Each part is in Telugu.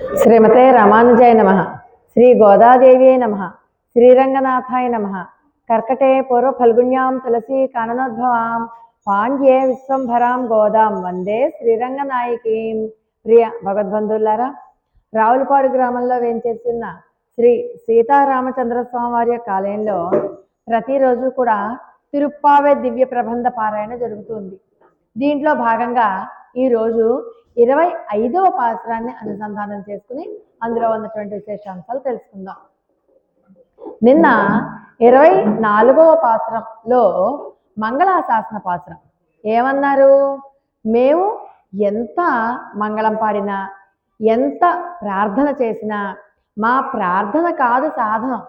శ్రీమతే రామానుజాయ నమ. శ్రీ గోదాదేవ్యై నమ. శ్రీరంగనాథాయ నమ. కర్కటే పూర్వ ఫల్గుణ్యాం తులసీ కాననోద్భవాం పాండ్యే విశ్వంభరాం గోదాం వందే శ్రీరంగనాయకీం. ప్రియ భగవద్బంధువులారా, రావులపాడు గ్రామంలో వేంచేస్తున్న శ్రీ సీతారామచంద్రస్వామి వారి యొక్క ఆలయంలో ప్రతిరోజు కూడా తిరుప్పావే దివ్య ప్రబంధ పారాయణ జరుగుతుంది. దీంట్లో భాగంగా ఈరోజు 25వ పాసురాన్ని అనుసంధానం చేసుకుని అందులో ఉన్నటువంటి విశేషాంశాలు తెలుసుకుందాం. నిన్న 24వ పాసురంలో మంగళాశాసన పాసురం ఏమన్నారు? మేము ఎంత మంగళం పాడినా, ఎంత ప్రార్థన చేసినా మా ప్రార్థన కాదు సాధనం.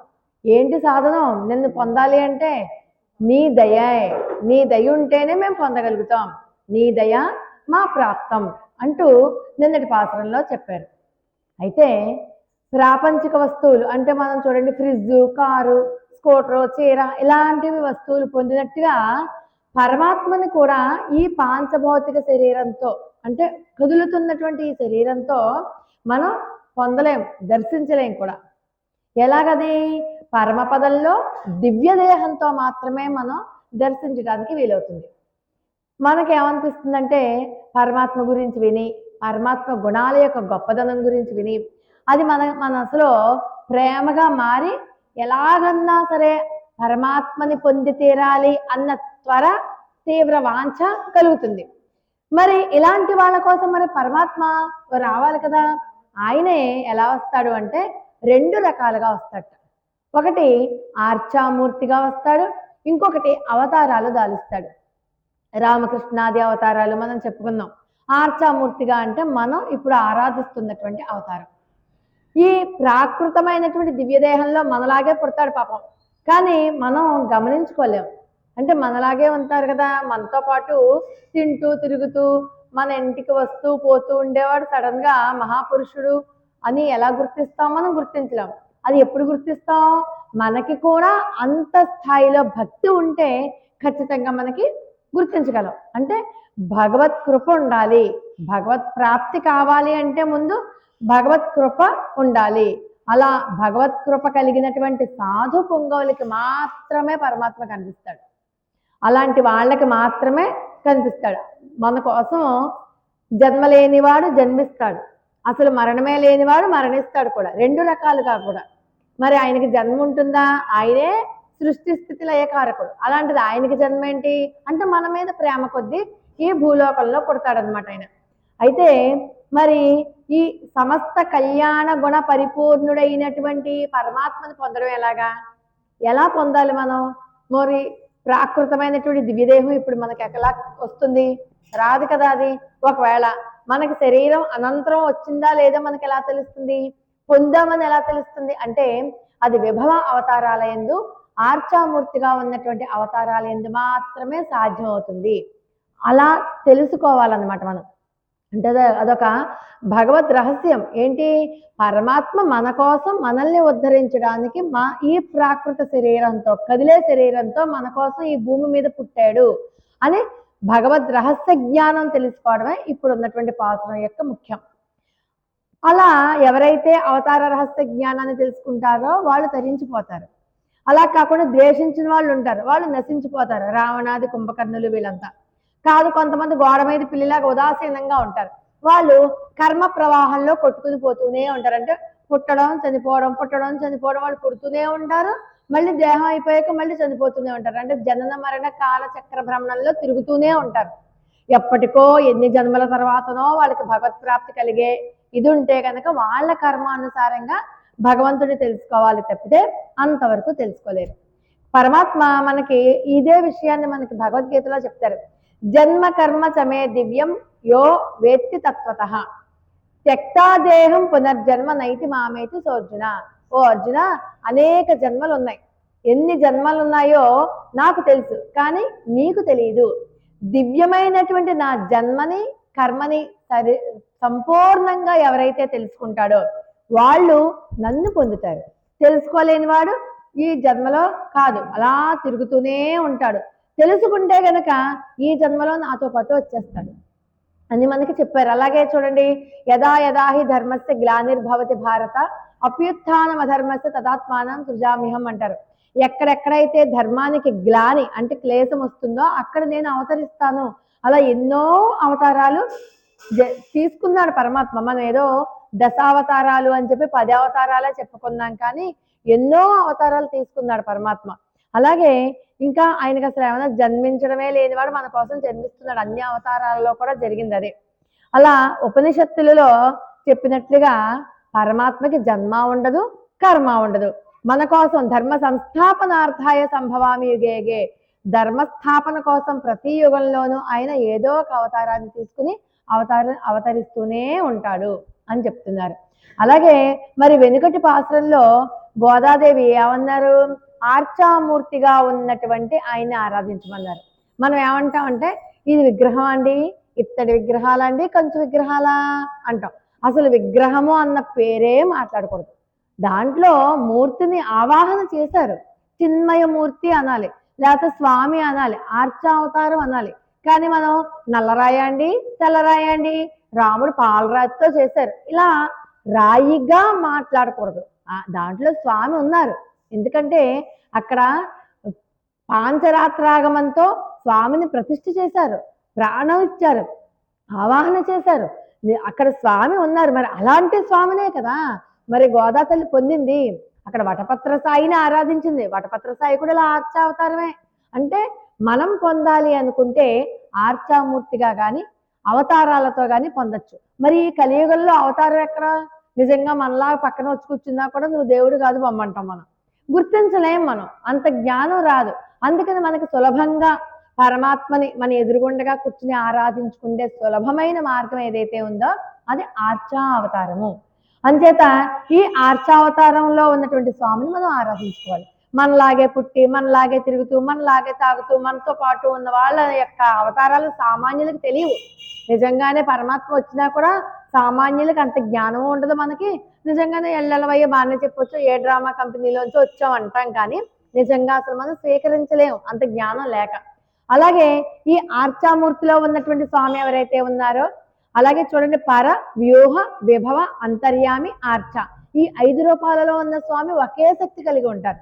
ఏంటి సాధనం? నిన్ను పొందాలి అంటే నీ దయే, నీ దయ ఉంటేనే మేము పొందగలుగుతాం, నీ దయ మా ప్రాప్తం అంటూ నిన్నటి పాసురంలో చెప్పారు. అయితే ప్రాపంచిక వస్తువులు అంటే మనం చూడండి, ఫ్రిడ్జ్, కారు, స్కూటరు, చీర ఇలాంటివి వస్తువులు పొందినట్టుగా పరమాత్మని కూడా ఈ పాంచభౌతిక శరీరంతో అంటే కదులుతున్నటువంటి ఈ శరీరంతో మనం పొందలేం, దర్శించలేం కూడా. ఎలాగది? పరమపదంలో దివ్య దేహంతో మాత్రమే మనం దర్శించడానికి వీలవుతుంది. మనకేమనిపిస్తుందంటే పరమాత్మ గురించి విని, పరమాత్మ గుణాల యొక్క గొప్పదనం గురించి విని అది మన మనసులో ప్రేమగా మారి ఎలాగన్నా సరే పరమాత్మని పొంది తీరాలి అన్న త్వర, తీవ్ర వాంఛ కలుగుతుంది. మరి ఇలాంటి వాళ్ళ కోసం మరి పరమాత్మ రావాలి కదా. ఆయనే ఎలా వస్తాడు అంటే 2 రకాలుగా వస్తాడు. ఒకటి ఆర్చామూర్తిగా వస్తాడు, ఇంకొకటి అవతారాలు దాలుస్తాడు. రామకృష్ణాది అవతారాలు మనం చెప్పుకున్నాం. ఆర్చామూర్తిగా అంటే మనం ఇప్పుడు ఆరాధిస్తున్నటువంటి అవతారం. ఈ ప్రాకృతమైనటువంటి దివ్యదేహంలో మనలాగే పుడతాడు పాపం, కానీ మనం గమనించుకోలేం. అంటే మనలాగే ఉంటారు కదా, మనతో పాటు తింటూ తిరుగుతూ మన ఇంటికి వస్తూ పోతూ ఉండేవాడు సడన్గా మహాపురుషుడు అని ఎలా గుర్తిస్తాం? మనం గుర్తించలేం. అది ఎప్పుడు గుర్తిస్తాం? మనకి కూడా అంత స్థాయిలో భక్తి ఉంటే ఖచ్చితంగా మనకి గుర్తించగలం. అంటే భగవత్ కృప ఉండాలి. భగవత్ ప్రాప్తి కావాలి అంటే ముందు భగవత్ కృప ఉండాలి. అలా భగవత్ కృప కలిగినటువంటి సాధు పుంగవులకి మాత్రమే పరమాత్మ కనిపిస్తాడు. అలాంటి వాళ్ళకి మాత్రమే కనిపిస్తాడు. మన కోసం జన్మ లేనివాడు జన్మిస్తాడు, అసలు మరణమే లేనివాడు మరణిస్తాడు కూడా, 2 రకాలుగా కూడా. మరి ఆయనకి జన్మ ఉంటుందా? ఆయనే సృష్టి స్థితి లయకారకుడు. అలాంటిది ఆయనకి జన్మ ఏంటి అంటే మన మీద ప్రేమ కొద్దీ ఈ భూలోకంలో పుడతాడనమాట ఆయన. అయితే మరి ఈ సమస్త కళ్యాణ గుణ పరిపూర్ణుడైనటువంటి పరమాత్మని పొందడం ఎలాగా? ఎలా పొందాలి మనం? మరి ప్రాకృతమైనటువంటి దివ్యదేహం ఇప్పుడు మనకి ఎలా వస్తుంది? రాదు కదా. అది ఒకవేళ మనకి శరీరం అనంతరం వచ్చిందా లేదా మనకి ఎలా తెలుస్తుంది? పొందామని ఎలా తెలుస్తుంది అంటే అది విభవ అవతారాలయందు, ఆర్చామూర్తిగా ఉన్నటువంటి అవతారాలయందు మాత్రమే సాధ్యం అవుతుంది. అలా తెలుసుకోవాలన్నమాట మనం. అంటే అదొక భగవద్ రహస్యం. ఏంటి? పరమాత్మ మన కోసం మనల్ని ఉద్ధరించడానికి ఈ ప్రాకృత శరీరంతో, కదిలే శరీరంతో మన కోసం ఈ భూమి మీద పుట్టాడు అని భగవద్ రహస్య జ్ఞానం తెలుసుకోవడమే ఇప్పుడు ఉన్నటువంటి పాసురం యొక్క ముఖ్యం. అలా ఎవరైతే అవతార రహస్య జ్ఞానాన్ని తెలుసుకుంటారో వాళ్ళు తరించిపోతారు. అలా కాకుండా ద్వేషించిన వాళ్ళు ఉంటారు, వాళ్ళు నశించిపోతారు. రావణాది కుంభకర్ణులు వీళ్ళంతా కాదు. కొంతమంది గోడ మీద పిల్లిలాగా ఉదాసీనంగా ఉంటారు. వాళ్ళు కర్మ ప్రవాహంలో కొట్టుకుని పోతూనే ఉంటారు. అంటే పుట్టడం చనిపోవడం, పుట్టడం చనిపోవడం, వాళ్ళు పుడుతూనే ఉంటారు, మళ్ళీ దేహం అయిపోయాక మళ్ళీ చనిపోతూనే ఉంటారు. అంటే జనన మరణ కాల చక్ర భ్రమణంలో తిరుగుతూనే ఉంటారు. ఎప్పటికో ఎన్ని జన్మల తర్వాతనో వాళ్ళకి భగవత్ ప్రాప్తి కలిగే ఇది ఉంటే కనుక వాళ్ళ కర్మానుసారంగా భగవంతుడిని తెలుసుకోవాలి తప్పితే అంతవరకు తెలుసుకోలేరు. పరమాత్మ మనకి ఇదే విషయాన్ని మనకి భగవద్గీతలో చెప్తారు. జన్మ కర్మ చమే దివ్యం యో వేత్తి తత్వతః త్యక్తాదేహం పునర్జన్మ నైతి మామేతి సోర్జున. ఓ అర్జున, అనేక జన్మలు ఉన్నాయి. ఎన్ని జన్మలు ఉన్నాయో నాకు తెలుసు, కానీ నీకు తెలియదు. దివ్యమైనటువంటి నా జన్మని కర్మని సంపూర్ణంగా ఎవరైతే తెలుసుకుంటాడో వాళ్ళు నన్ను పొందుతారు. తెలుసుకోలేని వాడు ఈ జన్మలో కాదు, అలా తిరుగుతూనే ఉంటాడు. తెలుసుకుంటే గనక ఈ జన్మలో నాతో పాటు వచ్చేస్తాడు. అని మనకి చెప్పారు. అలాగే చూడండి, యదా యదా హి ధర్మస్య గ్లానిర్భవతి భారత అభ్యుత్థానం అధర్మస్య తదాత్మానం సృజామ్యహం అంటారు. ఎక్కడెక్కడైతే ధర్మానికి గ్లాని అంటే క్లేశం వస్తుందో అక్కడ నేను అవతరిస్తాను. అలా ఎన్నో అవతారాలు తీసుకున్నాడు పరమాత్మ. మనం ఏదో దశావతారాలు అని చెప్పి 10 అవతారాలే చెప్పుకున్నాం, కానీ ఎన్నో అవతారాలు తీసుకున్నాడు పరమాత్మ. అలాగే ఇంకా ఆయనకి అసలు ఏమైనా జన్మించడమే లేనివాడు మన కోసం జన్మిస్తున్నాడు. అన్ని అవతారాలలో కూడా జరిగింది అదే. అలా ఉపనిషత్తులలో చెప్పినట్లుగా పరమాత్మకి జన్మ ఉండదు, కర్మ ఉండదు. మన కోసం ధర్మ సంస్థాపనార్థాయ సంభవామి యుగేగే, ధర్మస్థాపన కోసం ప్రతి యుగంలోనూ ఆయన ఏదో ఒక అవతారాన్ని తీసుకుని అవతరిస్తూనే ఉంటాడు అని చెప్తున్నారు. అలాగే మరి వెనుకటి పాసురంలో గోదాదేవి ఏమన్నారు? ఆర్చామూర్తిగా ఉన్నటువంటి ఆయన్ని ఆరాధించమన్నారు. మనం ఏమంటామంటే ఇది విగ్రహం అండి, ఇత్తడి విగ్రహాలండి, కంచు విగ్రహాలా అంటాం. అసలు విగ్రహము అన్న పేరే మాట్లాడకూడదు. దాంట్లో మూర్తిని ఆవాహన చేశారు. చిన్మయమూర్తి అనాలి, లేకపోతే స్వామి అనాలి, ఆర్చావతారం అనాలి. కానీ మనం నల్లరాయండి, తెల్లరాయండి, రాముడు పాలరాతితో చేశారు, ఇలా రాయిగా మాట్లాడకూడదు. దాంట్లో స్వామి ఉన్నారు. ఎందుకంటే అక్కడ పాంచరాత్రాగమంతో స్వామిని ప్రతిష్ఠ చేశారు, ప్రాణం ఇచ్చారు, ఆవాహన చేశారు. అక్కడ స్వామి ఉన్నారు. మరి అలాంటి స్వామినే కదా మరి గోదా తల్లి పొందింది. అక్కడ వటపత్ర సాయిని ఆరాధించింది. వటపత్ర సాయి కూడా ఇలా ఆర్చావతారమే. అంటే మనం పొందాలి అనుకుంటే ఆర్చామూర్తిగా కానీ అవతారాలతో కానీ పొందొచ్చు. మరి కలియుగంలో అవతారం ఎక్కడ? నిజంగా మనలా పక్కన వచ్చి కూర్చున్నా కూడా నువ్వు దేవుడు కాదు బొమ్మంటాం. మనం గుర్తించలేం, మనం అంత జ్ఞానం రాదు. అందుకని మనకి సులభంగా పరమాత్మని మన ఎదురుగుండగా కూర్చుని ఆరాధించుకుంటే సులభమైన మార్గం ఏదైతే ఉందో అది ఆర్చా అవతారము. అంచేత ఈ ఆర్చావతారంలో ఉన్నటువంటి స్వామిని మనం ఆరాధించుకోవాలి. మనలాగే పుట్టి, మనలాగే తిరుగుతూ, మనలాగే తాగుతూ, మనతో పాటు ఉన్న వాళ్ళ యొక్క అవతారాలు సామాన్యులకు తెలియవు. నిజంగానే పరమాత్మ వచ్చినా కూడా సామాన్యులకు అంత జ్ఞానం ఉండదు. మనకి నిజంగానే ఎల్లెలవయ్య బాగానే చెప్పొచ్చు, ఏ డ్రామా కంపెనీలోంచి వచ్చాం అంటాం, కానీ నిజంగా అసలు మనం స్వీకరించలేము అంత జ్ఞానం లేక. అలాగే ఈ ఆర్చామూర్తిలో ఉన్నటువంటి స్వామి ఎవరైతే ఉన్నారో, అలాగే చూడండి, పర, వ్యూహ, విభవ, అంతర్యామి, ఆర్చ, ఈ 5 రూపాలలో ఉన్న స్వామి ఒకే శక్తి కలిగి ఉంటారు.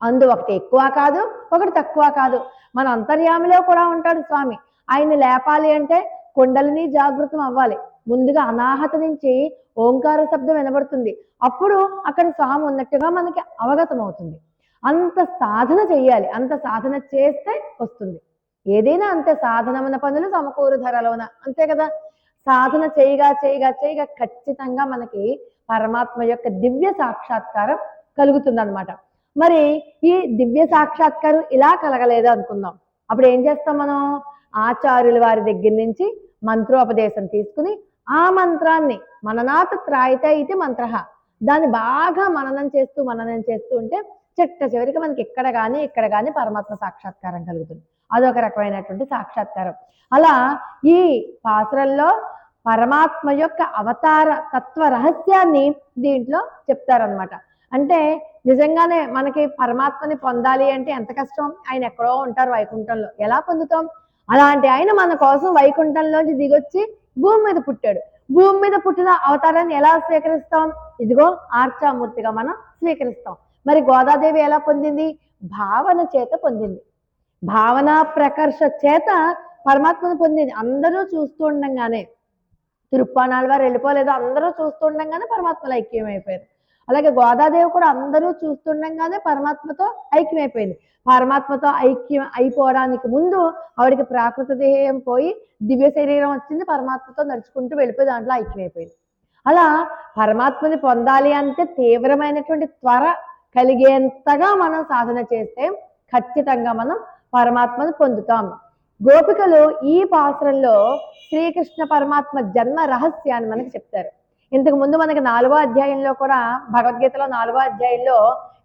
అందు ఒకటి ఎక్కువ కాదు, ఒకటి తక్కువ కాదు. మన అంతర్యామిలో కూడా ఉంటాడు స్వామి. ఆయన్ని లేపాలి అంటే కుండలిని జాగృతం అవ్వాలి. ముందుగా అనాహత నుంచి ఓంకార శబ్దం వినబడుతుంది. అప్పుడు అక్కడ స్వామి ఉన్నట్టుగా మనకి అవగతం అవుతుంది. అంత సాధన చెయ్యాలి. అంత సాధన చేస్తే వస్తుంది. ఏదైనా అంతే, సాధనమున పనులు సమకూరు ధరలోన, అంతే కదా. సాధన చేయగా చేయగా చేయగా ఖచ్చితంగా మనకి పరమాత్మ యొక్క దివ్య సాక్షాత్కారం కలుగుతుంది అనమాట. మరి ఈ దివ్య సాక్షాత్కారం ఇలా కలగలేదు అనుకుందాం. అప్పుడు ఏం చేస్తాం మనం? ఆచార్యుల వారి దగ్గర నుంచి మంత్రోపదేశం తీసుకుని ఆ మంత్రాన్ని మననాథ త్రాయిత ఇది మంత్ర, దాన్ని బాగా మననం చేస్తూ ఉంటే చిట్ట చివరికి మనకి ఇక్కడ కానీ పరమాత్మ సాక్షాత్కారం కలుగుతుంది. అదొక రకమైనటువంటి సాక్షాత్కారం. అలా ఈ పాసురంలో పరమాత్మ యొక్క అవతార తత్వ రహస్యాన్ని దీంట్లో చెప్తారనమాట. అంటే నిజంగానే మనకి పరమాత్మని పొందాలి అంటే ఎంత కష్టం. ఆయన ఎక్కడో ఉంటారు వైకుంఠంలో, ఎలా పొందుతాం? అలాంటి ఆయన మన కోసం వైకుంఠంలోంచి దిగొచ్చి భూమి మీద పుట్టాడు. భూమి మీద పుట్టిన అవతారాన్ని ఎలా స్వీకరిస్తాం? ఇదిగో ఆర్చామూర్తిగా మనం స్వీకరిస్తాం. మరి గోదాదేవి ఎలా పొందింది? భావన చేత పొందింది. భావన ప్రకర్ష చేత పరమాత్మను పొందింది. అందరూ చూస్తూ ఉండంగానే, తిరుప్పానాళ్ళ వారు వెళ్ళిపోలేదు, అందరూ చూస్తుండగానే పరమాత్మలో ఐక్యమైపోయారు. అలాగే గోదాదేవి కూడా అందరూ చూస్తుండగానే పరమాత్మతో ఐక్యమైపోయింది. పరమాత్మతో ఐక్యం అయిపోవడానికి ముందు ఆవిడికి ప్రాకృత దేహం పోయి దివ్య శరీరం వచ్చింది, పరమాత్మతో నడుచుకుంటూ వెళ్ళిపోయి దాంట్లో ఐక్యమైపోయింది. అలా పరమాత్మని పొందాలి అంటే తీవ్రమైనటువంటి త్వర కలిగేంతగా మనం సాధన చేస్తే ఖచ్చితంగా మనం పరమాత్మను పొందుతాం. గోపికలు ఈ పాసురంలో శ్రీకృష్ణ పరమాత్మ జన్మ రహస్యాన్ని మనకి చెప్తారు. ఇంతకు ముందు మనకి 4వ అధ్యాయంలో కూడా, భగవద్గీతలో 4వ అధ్యాయంలో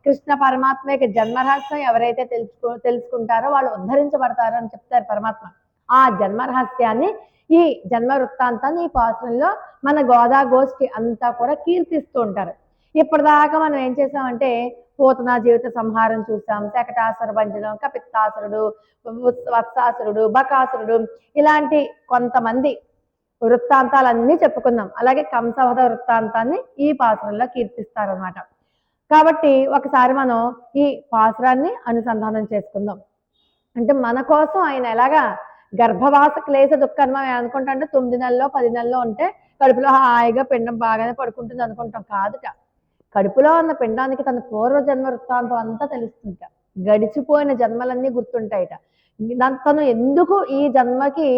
కృష్ణ పరమాత్మ యొక్క జన్మ రహస్యం ఎవరైతే తెలుసుకుంటారో వాళ్ళు ఉద్ధరించబడతారు అని చెప్తారు పరమాత్మ. ఆ జన్మ రహస్యాన్ని, ఈ జన్మ వృత్తాంతాన్ని ఈ పాసురంలో మన గోదా గోష్ఠి అంతా కూడా కీర్తిస్తూ ఉంటారు. ఇప్పటిదాకా మనం ఏం చేసామంటే పూతన జీవిత సంహారం చూసాం, శకటాసుర భంజనం, కపిత్తాసురుడు, వత్సాసురుడు, బకాసురుడు, ఇలాంటి కొంతమంది వృత్తాంతాలన్నీ చెప్పుకుందాం. అలాగే కంసవధ వృత్తాంతాన్ని ఈ పాసురంలో కీర్తిస్తారనమాట. కాబట్టి ఒకసారి మనం ఈ పాసురాన్ని అనుసంధానం చేసుకుందాం. అంటే మన కోసం ఆయన ఎలాగా గర్భవాస క్లేశ దుఃఖం అనుకుంటా అంటే 9 నెలల్లో 10 నెలల్లో ఉంటే కడుపులో హాయిగా పిండం బాగానే పడుకుంటుంది అనుకుంటాం. కాదుట, కడుపులో ఉన్న పిండానికి తన పూర్వజన్మ వృత్తాంతం అంతా తెలుస్తుంట. గడిచిపోయిన జన్మలన్నీ గుర్తుంటాయిట. తను ఎందుకు ఈ జన్మకి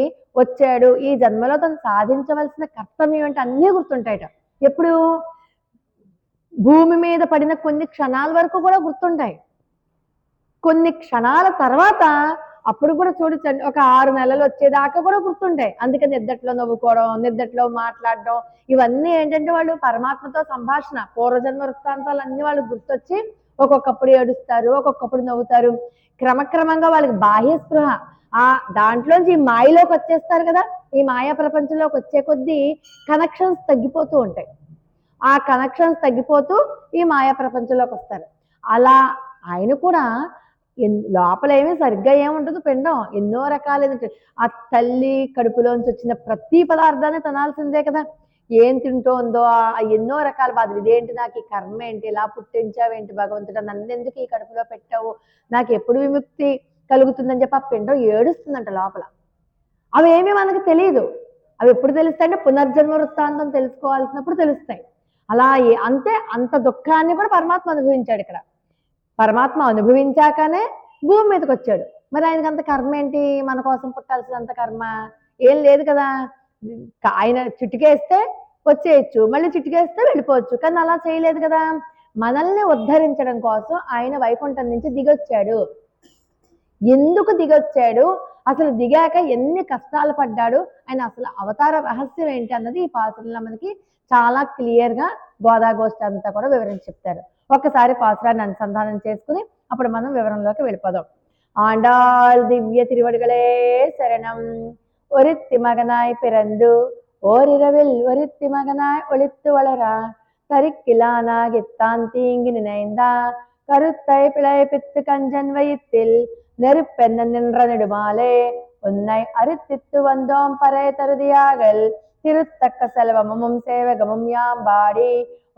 వచ్చాడు, ఈ జన్మలో తను సాధించవలసిన కర్తవ్యం అంటే అన్నీ గుర్తుంటాయిట. ఎప్పుడు భూమి మీద పడిన కొన్ని క్షణాల వరకు కూడా గుర్తుంటాయి. కొన్ని క్షణాల తర్వాత అప్పుడు కూడా చూడొచ్చండి, ఒక 6 నెలలు వచ్చేదాకా కూడా గుర్తుంటాయి. అందుకని నిద్దట్లో నవ్వుకోవడం, నిద్దట్లో మాట్లాడడం, ఇవన్నీ ఏంటంటే వాళ్ళు పరమాత్మతో సంభాషణ, పూర్వజన్మ వృత్తాంతాలు అన్ని వాళ్ళకి గుర్తొచ్చి ఒక్కొక్కప్పుడు ఏడుస్తారు, ఒక్కొక్కప్పుడు నవ్వుతారు. క్రమక్రమంగా వాళ్ళకి బాహ్య స్పృహ దాంట్లోంచి ఈ మాయలోకి వచ్చేస్తారు కదా. ఈ మాయా ప్రపంచంలోకి వచ్చే కొద్దీ కనెక్షన్స్ తగ్గిపోతూ ఉంటాయి. ఆ కనెక్షన్స్ తగ్గిపోతూ ఈ మాయా ప్రపంచంలోకి వస్తారు. అలా ఆయన కూడా లోపల ఏమీ సరిగ్గా ఏముండదు, పిండం ఎన్నో రకాలైన ఆ తల్లి కడుపులోంచి వచ్చిన ప్రతి పదార్థాన్ని తినాల్సిందే కదా. ఏం తింటోందో ఎన్నో రకాల బాధలు, ఇదేంటి నాకు ఈ కర్మ ఏంటి, ఇలా పుట్టించావేంటి భగవంతుడు, నన్ను ఎందుకు ఈ కడుపులో పెట్టావు, నాకు ఎప్పుడు విముక్తి కలుగుతుందని చెప్పి ఆ పిండం ఏడుస్తుందంట లోపల. అవి ఏమీ మనకు తెలియదు. అవి ఎప్పుడు తెలుస్తాయి అంటే పునర్జన్మ వృత్తాంతం తెలుసుకోవాల్సినప్పుడు తెలుస్తాయి. అలా అంతే, అంత దుఃఖాన్ని కూడా పరమాత్మ అనుభవించాడు. ఇక్కడ పరమాత్మ అనుభవించాకనే భూమి మీదకి వచ్చాడు. మరి ఆయనకి అంత కర్మ ఏంటి, మన కోసం పుట్టాల్సినంత కర్మ ఏం లేదు కదా. ఆయన చిటికేస్తే వచ్చేయచ్చు, మళ్ళీ చిటికేస్తే వెళ్ళిపోవచ్చు, కానీ అలా చేయలేదు కదా. మనల్ని ఉద్ధరించడం కోసం ఆయన వైకుంఠం నుంచి దిగొచ్చాడు. ఎందుకు దిగొచ్చాడు, అసలు దిగాక ఎన్ని కష్టాలు పడ్డాడు, ఆయన అసలు అవతార రహస్యం ఏంటి అన్నది ఈ పాసురంలో మనకి చాలా క్లియర్గా గోదాగోష్ఠి అంతా కూడా వివరించి చెప్తారు. ఒక్కసారి పాసురాన్ని అనుసంధానం చేసుకుని అప్పుడు మనం వివరంలోకి వెళ్ళిపోదాం. ఆండాళ్ దివ్య తిరువడిగలే శరణం. ఒరిత్తి మగనాయ్ పిరందు ఓరిరవిల్ ఒరిత్తి మగనాయ్ ఒళిత్తు వளரா தரிக்கிலானாகித்தான் தீங்கி நினைந்தா கருத்தை பிழைப்பித்து கஞ்சன் வயிற்றில் நெருப்பென்ன நின்ற நெடுமாலே உன்னை அறுத்தித்து வந்தோம் பறை தருதியாகல் திருத்தக்க செல்வமும் சேவகமும் யாம்பாடி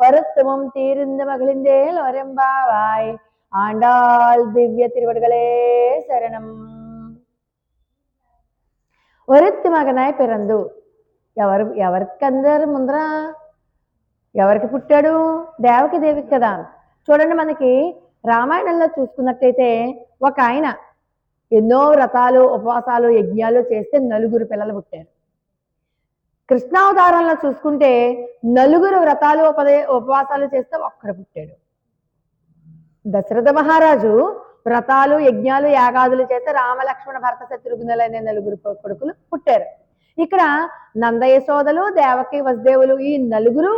வருத்தமும் தீர்ந்து மகிழ்ந்தேல் ஒரெம்பாவாய். ఆండాళ్ దివ్య తిరువడిగలే శరణం. ఒరిత్తి మగనాయ్ పిరందు, ఎవరికందరు ముందర ఎవరికి పుట్టాడు, దేవకి దేవికి కదా. చూడండి, మనకి రామాయణంలో చూసుకున్నట్టయితే ఒక ఆయన ఎన్నో వ్రతాలు ఉపవాసాలు యజ్ఞాలు చేస్తే 9 పిల్లలు పుట్టారు. కృష్ణావతారంలో చూసుకుంటే 9 వ్రతాలు ఉపవాసాలు చేస్తే ఒక్కడు పుట్టాడు. దశరథ మహారాజు వ్రతాలు యజ్ఞాలు యాగాదులు చేస్తే రామలక్ష్మణ భరత శత్రుఘ్నులైన 9 కొడుకులు పుట్టారు. ఇక్కడ నందయశోదలు దేవకి వసుదేవులు ఈ 9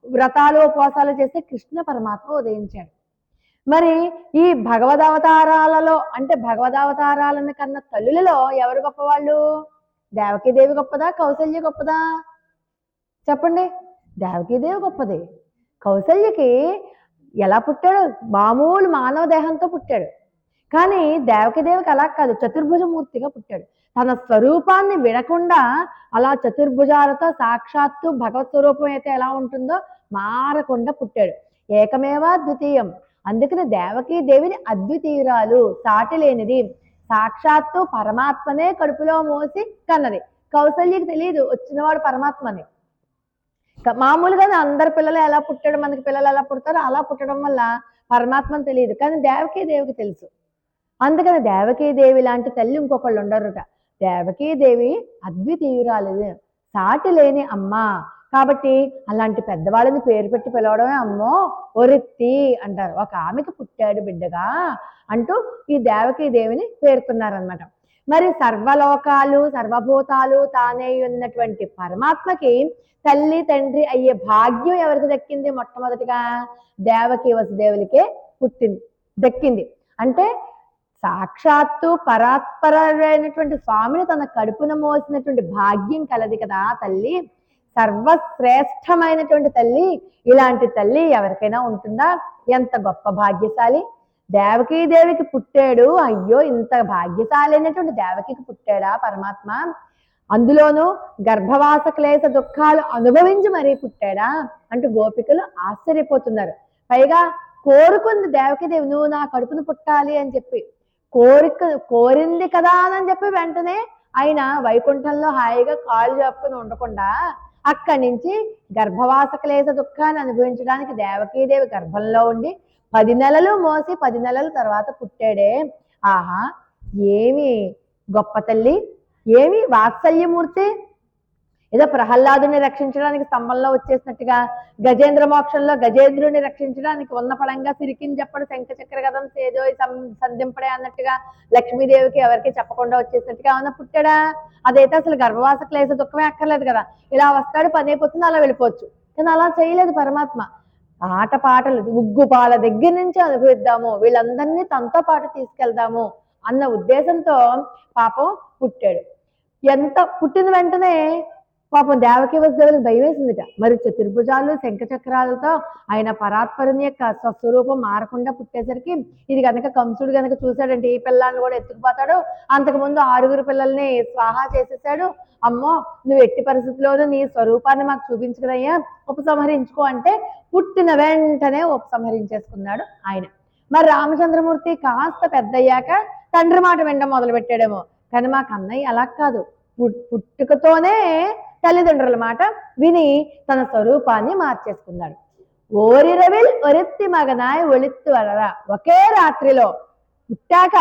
వ్రతాలు ఉపవాసాలు చేస్తే కృష్ణ పరమాత్మ ఉదయించాడు. మరి ఈ భగవదవతారాలలో అంటే భగవదవతారాలను కన్న తల్లులలో ఎవరు గొప్పవాళ్ళు, దేవకీదేవి గొప్పదా కౌసల్య గొప్పదా చెప్పండి. దేవకీదేవి గొప్పది. కౌసల్యకి ఎలా పుట్టాడు, మామూలు మానవ దేహంతో పుట్టాడు. కానీ దేవకీదేవికి అలా కాదు, చతుర్భుజమూర్తిగా పుట్టాడు. తన స్వరూపాన్ని విడకుండా అలా చతుర్భుజాలతో సాక్షాత్తు భగవత్ స్వరూపం అయితే ఎలా ఉంటుందో మారకుండా పుట్టాడు. ఏకమేవా ద్వితీయం. అందుకని దేవకీదేవిని అద్వితీయురాలు, సాటి లేనిది, సాక్షాత్తు పరమాత్మనే కడుపులో మోసి కన్నది. కౌసల్యకి తెలియదు వచ్చినవాడు పరమాత్మని. మామూలుగా అందరి పిల్లలు ఎలా పుట్టాడు, మనకి పిల్లలు ఎలా పుడతారో అలా పుట్టడం వల్ల పరమాత్మని తెలియదు, కానీ దేవకీదేవికి తెలుసు. అందుకని దేవకీదేవి లాంటి తల్లి ఇంకొకళ్ళు ఉండరుట. దేవకీదేవి అద్వితీయురాలు, సాటి లేని అమ్మ. కాబట్టి అలాంటి పెద్దవాళ్ళని పేరు పెట్టి పిలవడమే అమ్మో ఒరిత్తి అంటారు. ఒక ఆమెకి పుట్టాడు బిడ్డగా అంటూ ఈ దేవకీదేవిని పేర్కొన్నారనమాట. మరి సర్వలోకాలు సర్వభూతాలు తానే ఉన్నటువంటి పరమాత్మకి తల్లి తండ్రి అయ్యే భాగ్యం ఎవరికి దక్కింది, మొట్టమొదటిగా దేవకి వసుదేవులకే దక్కింది. అంటే సాక్షాత్తు పరాత్పరైనటువంటి స్వామిని తన కడుపున మోసినటువంటి భాగ్యం కలది కదా తల్లి, సర్వశ్రేష్టమైనటువంటి తల్లి. ఇలాంటి తల్లి ఎవరికైనా ఉంటుందా, ఎంత గొప్ప భాగ్యశాలి. దేవకీదేవికి పుట్టాడు, అయ్యో ఇంత భాగ్యశాలి అయినటువంటి దేవకికి పుట్టాడా పరమాత్మ. అందులోనూ గర్భవాస క్లేశ దుఃఖాలు అనుభవించి మరీ పుట్టాడా అంటూ గోపికలు ఆశ్చర్యపోతున్నారు. పైగా కోరుకుంది దేవకీదేవి, నువ్వు నా కడుపును పుట్టాలి అని చెప్పి కోరింది కదా అని చెప్పి వెంటనే ఆయన వైకుంఠంలో హాయిగా కాళ్ళు చెప్పుకుని ఉండకుండా అక్కడి నుంచి గర్భవాస క్లేశ దుఃఖాన్ని అనుభవించడానికి దేవకీదేవి గర్భంలో ఉండి 10 నెలలు మోసి 10 నెలల తర్వాత పుట్టాడే. ఆహా, ఏమి గొప్ప తల్లి, ఏమి వాత్సల్యమూర్తి. ఏదో ప్రహ్లాదుని రక్షించడానికి స్తంభంలో వచ్చేసినట్టుగా, గజేంద్ర మోక్షంలో గజేంద్రుని రక్షించడానికి ఉన్న ఫలంగా సిరికిని చెప్పడు శంఖ చక్ర గదం సేదో సంధింపడే అన్నట్టుగా లక్ష్మీదేవికి ఎవరికి చెప్పకుండా వచ్చేసినట్టుగా ఏమన్నా పుట్టాడా? అదైతే అసలు గర్భవాస క్లేశ దుఃఖమే అక్కర్లేదు కదా, ఇలా వస్తాడు పని అయిపోతుంది అలా వెళ్ళిపోవచ్చు. కానీ అలా చేయలేదు పరమాత్మ. ఆటపాటలు ఉగ్గుపాల దగ్గర నుంచి అనుభవిద్దాము, వీళ్ళందరినీ తనతో పాటు తీసుకెళ్దాము అన్న ఉద్దేశంతో పాపం పుట్టాడు. ఎంత పుట్టిన వెంటనే పాపం దేవకీ వసుదేవులకు భయం వేసిందిట. మరి చతుర్భుజాలు శంఖచక్రాలతో ఆయన పరాత్పరుని యొక్క స్వస్వరూపం మారకుండా పుట్టేసరికి ఇది కనుక కంసుడు కనుక చూశాడంటే ఈ పిల్లాన్ని కూడా ఎత్తుకుపోతాడు. అంతకుముందు 6 పిల్లల్ని స్వాహా చేసేసాడు. అమ్మో, నువ్వు ఎట్టి పరిస్థితుల్లోనూ నీ స్వరూపాన్ని మాకు చూపించుకునయ్యా, ఉపసంహరించుకో అంటే పుట్టిన వెంటనే ఉపసంహరించేసుకున్నాడు ఆయన. మరి రామచంద్రమూర్తి కాస్త పెద్దయ్యాక తండ్రి మాట వినడం మొదలు పెట్టాడేమో. కానీ మా కన్నయ్య అలా కాదు, పుట్టుకతోనే తల్లిదండ్రుల మాట విని తన స్వరూపాన్ని మార్చేసుకున్నాడు. ఓరిరవిల్ ఒరెత్తి మగనాయ ఒళిత్తు వలరా, ఒకే రాత్రిలో పుట్టాక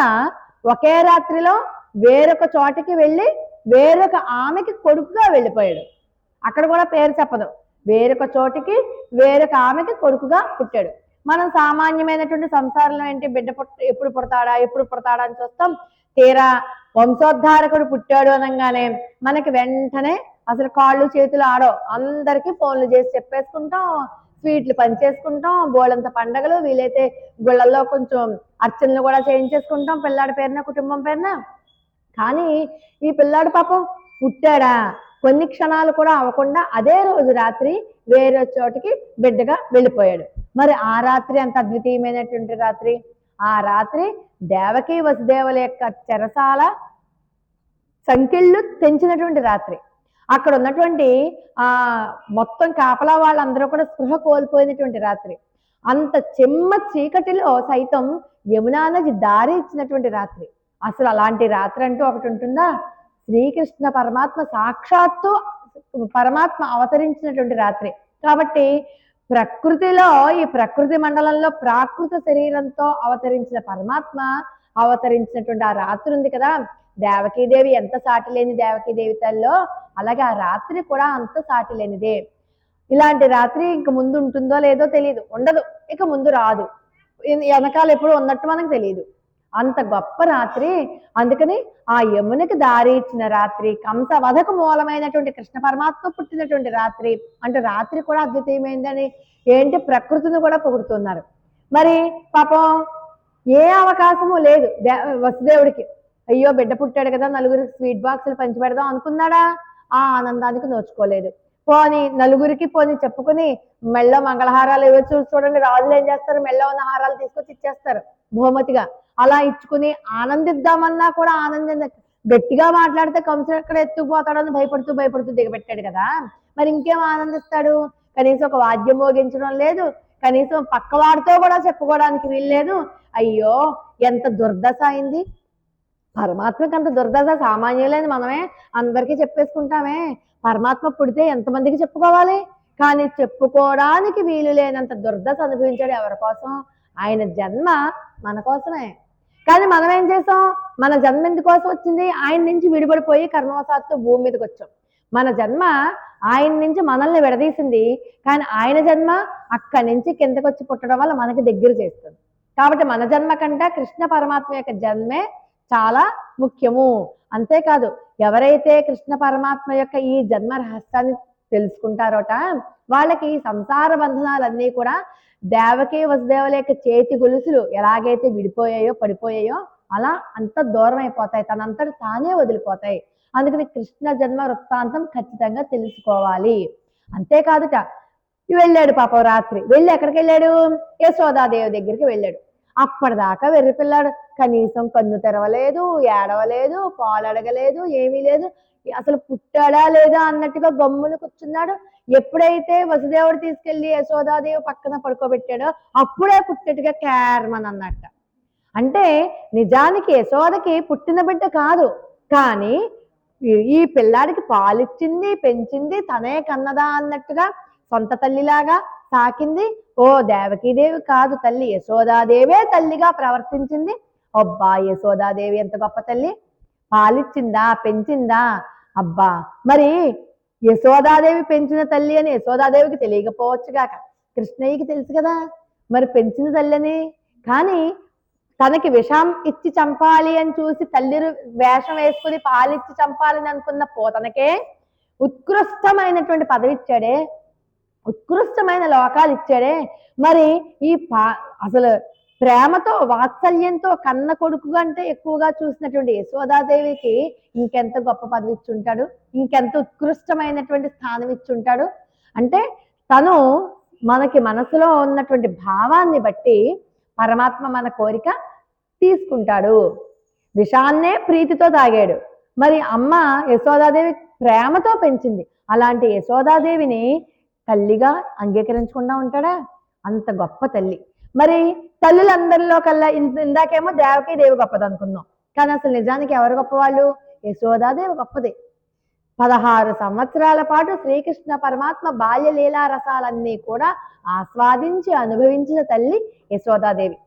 ఒకే రాత్రిలో వేరొక చోటకి వెళ్ళి వేరొక ఆమెకి కొడుకుగా వెళ్ళిపోయాడు. అక్కడ కూడా పేరు చెప్పదు, వేరొక చోటికి వేరొక ఆమెకి కొడుకుగా పుట్టాడు. మనం సామాన్యమైనటువంటి సంసారంలో ఏంటి, బిడ్డ ఎప్పుడు పుడతాడా అని చూస్తాం. తీరా వంశోద్ధారకుడు పుట్టాడు అనగానే మనకి వెంటనే అసలు కాళ్ళు చేతులు ఆడో, అందరికీ ఫోన్లు చేసి చెప్పేసుకుంటాం, స్వీట్లు పంచేసుకుంటాం, బోళంత పండగలు, వీలైతే గుళ్ళల్లో కొంచెం అర్చనలు కూడా చేయించేసుకుంటాం పిల్లాడి పేరున కుటుంబం పేరున. కానీ ఈ పిల్లాడు పాపం పుట్టాడా కొన్ని క్షణాలు కూడా అవ్వకుండా అదే రోజు రాత్రి వేరే చోటికి బిడ్డగా వెళ్ళిపోయాడు. మరి ఆ రాత్రి అంత అద్వితీయమైనటువంటి రాత్రి, ఆ రాత్రి దేవకీ వసుదేవుల యొక్క చెరసాల సంకెళ్ళు తెంచినటువంటి రాత్రి. అక్కడ ఉన్నటువంటి మొత్తం కాపలా వాళ్ళందరూ కూడా స్పృహ కోల్పోయినటువంటి రాత్రి. అంత చెమ్మ చీకటిలో సైతం యమునా నది దారి ఇచ్చినటువంటి రాత్రి. అసలు అలాంటి రాత్రి అంటూ ఒకటి ఉంటుందా? శ్రీకృష్ణ పరమాత్మ సాక్షాత్తు పరమాత్మ అవతరించినటువంటి రాత్రి. కాబట్టి ప్రకృతిలో, ఈ ప్రకృతి మండలంలో ప్రాకృత శరీరంతో అవతరించిన పరమాత్మ అవతరించినటువంటి ఆ రాత్రి ఉంది కదా, దేవకీదేవి ఎంత సాటి లేని దేవకీదేవి తల్లో, అలాగే ఆ రాత్రి కూడా అంత సాటి లేనిదే. ఇలాంటి రాత్రి ఇంక ముందు ఉంటుందో లేదో తెలియదు, ఉండదు, ఇక ముందు రాదు, వెనకాల ఎప్పుడు ఉన్నట్టు మనకు తెలియదు. అంత గొప్ప రాత్రి. అందుకని ఆ యమునికి దారి ఇచ్చిన రాత్రి, కంస వధకు మూలమైనటువంటి కృష్ణ పరమాత్మ పుట్టినటువంటి రాత్రి అంటే రాత్రి కూడా అద్వితీయమైందని ఏంటి ప్రకృతిని కూడా పొగుడుతున్నారు. మరి పాపం ఏ అవకాశము లేదు వసుదేవుడికి. అయ్యో బిడ్డ పుట్టాడు కదా, నలుగురికి స్వీట్ బాక్సులు పంచిపెడదాం అనుకున్నాడా? ఆ ఆనందానికి నోచుకోలేదు. పోని నలుగురికి పోని చెప్పుకుని మెళ్ళ మంగళహారాలు ఏవో చూడండి, రాజులు ఏం చేస్తారు, మెళ్ళ ఉన్న హారాలు తీసుకొచ్చి ఇచ్చేస్తారు బహుమతిగా. అలా ఇచ్చుకుని ఆనందిద్దామన్నా కూడా ఆనందం, గట్టిగా మాట్లాడితే కంసుడు ఎక్కడ ఎత్తుకుపోతాడని భయపడుతూ దిగబెట్టాడు కదా, మరి ఇంకేం ఆనందిస్తాడు? కనీసం ఒక వాద్యం మోగించడం లేదు, కనీసం పక్కవాడితో కూడా చెప్పుకోవడానికి వీల్లేదు. అయ్యో ఎంత దుర్దశ అయింది పరమాత్మకి. అంత దుర్దశ సామాన్యులైన మనమే అందరికీ చెప్పేసుకుంటామే, పరమాత్మ పుడితే ఎంతమందికి చెప్పుకోవాలి? కానీ చెప్పుకోవడానికి వీలు లేనంత దుర్దశ అనుభవించాడు. ఎవరి కోసం? ఆయన జన్మ మన కోసమే. కానీ మనం ఏం చేసాం? మన జన్మ ఎందుకోసం వచ్చింది? ఆయన నుంచి విడిపడిపోయి కర్మవశాత్తు భూమి మీదకి వచ్చాం. మన జన్మ ఆయన నుంచి మనల్ని విడదీసింది, కానీ ఆయన జన్మ అక్కడి నుంచి కిందకి వచ్చి పుట్టడం వల్ల మనకి దగ్గర చేస్తుంది. కాబట్టి మన జన్మ కంటే కృష్ణ పరమాత్మ యొక్క జన్మే చాలా ముఖ్యము. అంతేకాదు, ఎవరైతే కృష్ణ పరమాత్మ యొక్క ఈ జన్మ రహస్యాన్ని తెలుసుకుంటారోట, వాళ్ళకి ఈ సంసార బంధనాలన్నీ కూడా దేవకీ వసుదేవుల యొక్క చేతి గొలుసులు ఎలాగైతే విడిపోయాయో పడిపోయాయో అలా అంత దూరం అయిపోతాయి, తనంతట తానే వదిలిపోతాయి. అందుకని కృష్ణ జన్మ వృత్తాంతం ఖచ్చితంగా తెలుసుకోవాలి. అంతేకాదుట, వెళ్ళాడు పాపం రాత్రి. వెళ్ళి ఎక్కడికి వెళ్ళాడు? యశోదాదేవి దగ్గరికి వెళ్ళాడు. అప్పటిదాకా వెర్రి పిల్లాడు, కనీసం కన్ను తెరవలేదు, ఏడవలేదు, పాలు అడగలేదు, ఏమీ లేదు. అసలు పుట్టాడా లేదా అన్నట్టుగా గమ్మున కూర్చున్నాడు. ఎప్పుడైతే వసుదేవుడు తీసుకెళ్లి యశోదాదేవి పక్కన పడుకోబెట్టాడో అప్పుడే పుట్టేట్టుగా క్యార్మన్ అన్నట్ట. అంటే నిజానికి యశోదకి పుట్టిన బిడ్డ కాదు, కానీ ఈ పిల్లాడికి పాలిచ్చింది, పెంచింది తనే కన్నదా అన్నట్టుగా సొంత తల్లిలాగా సాకింది. ఓ దేవకీదేవి కాదు తల్లి, యశోదాదేవే తల్లిగా ప్రవర్తించింది. అబ్బా యశోదాదేవి ఎంత గొప్ప తల్లి, పాలిచ్చిందా, పెంచిందా. అబ్బా మరి యశోదాదేవి పెంచిన తల్లి అని యశోదాదేవికి తెలియకపోవచ్చుగాక, కృష్ణయ్యకి తెలుసు కదా మరి పెంచిన తల్లి అని. కానీ తనకి విషం ఇచ్చి చంపాలి అని చూసి తల్లి వేషం వేసుకుని పాలిచ్చి చంపాలని అనుకున్న పోతనకే ఉత్కృష్టమైనటువంటి పదవి ఇచ్చాడే, ఉత్కృష్టమైన లోకాలు ఇచ్చాడే. మరి ఈ అసలు ప్రేమతో వాత్సల్యంతో కన్న కొడుకు కంటే ఎక్కువగా చూసినటువంటి యశోదాదేవికి ఇంకెంత గొప్ప పదవి ఇచ్చుంటాడు, ఇంకెంత ఉత్కృష్టమైనటువంటి స్థానం ఇచ్చుంటాడు. అంటే తను మనకి మనసులో ఉన్నటువంటి భావాన్ని బట్టి పరమాత్మ మన కోరిక తీసుకుంటాడు. విషాన్నే ప్రీతితో తాగాడు, మరి అమ్మ యశోదాదేవి ప్రేమతో పెంచింది. అలాంటి యశోదాదేవిని తల్లిగా అంగీకరించకుండా ఉంటాడా? అంత గొప్ప తల్లి. మరి తల్లులందరిలో కల్లా ఇందాకేమో దేవకీదేవి గొప్పది అనుకున్నాం, కానీ అసలు నిజానికి ఎవరు గొప్పవాళ్ళు? యశోదాదేవి గొప్పది. 16 సంవత్సరాల పాటు శ్రీకృష్ణ పరమాత్మ బాల్యలీలా రసాలన్నీ కూడా ఆస్వాదించి అనుభవించిన తల్లి యశోదాదేవి.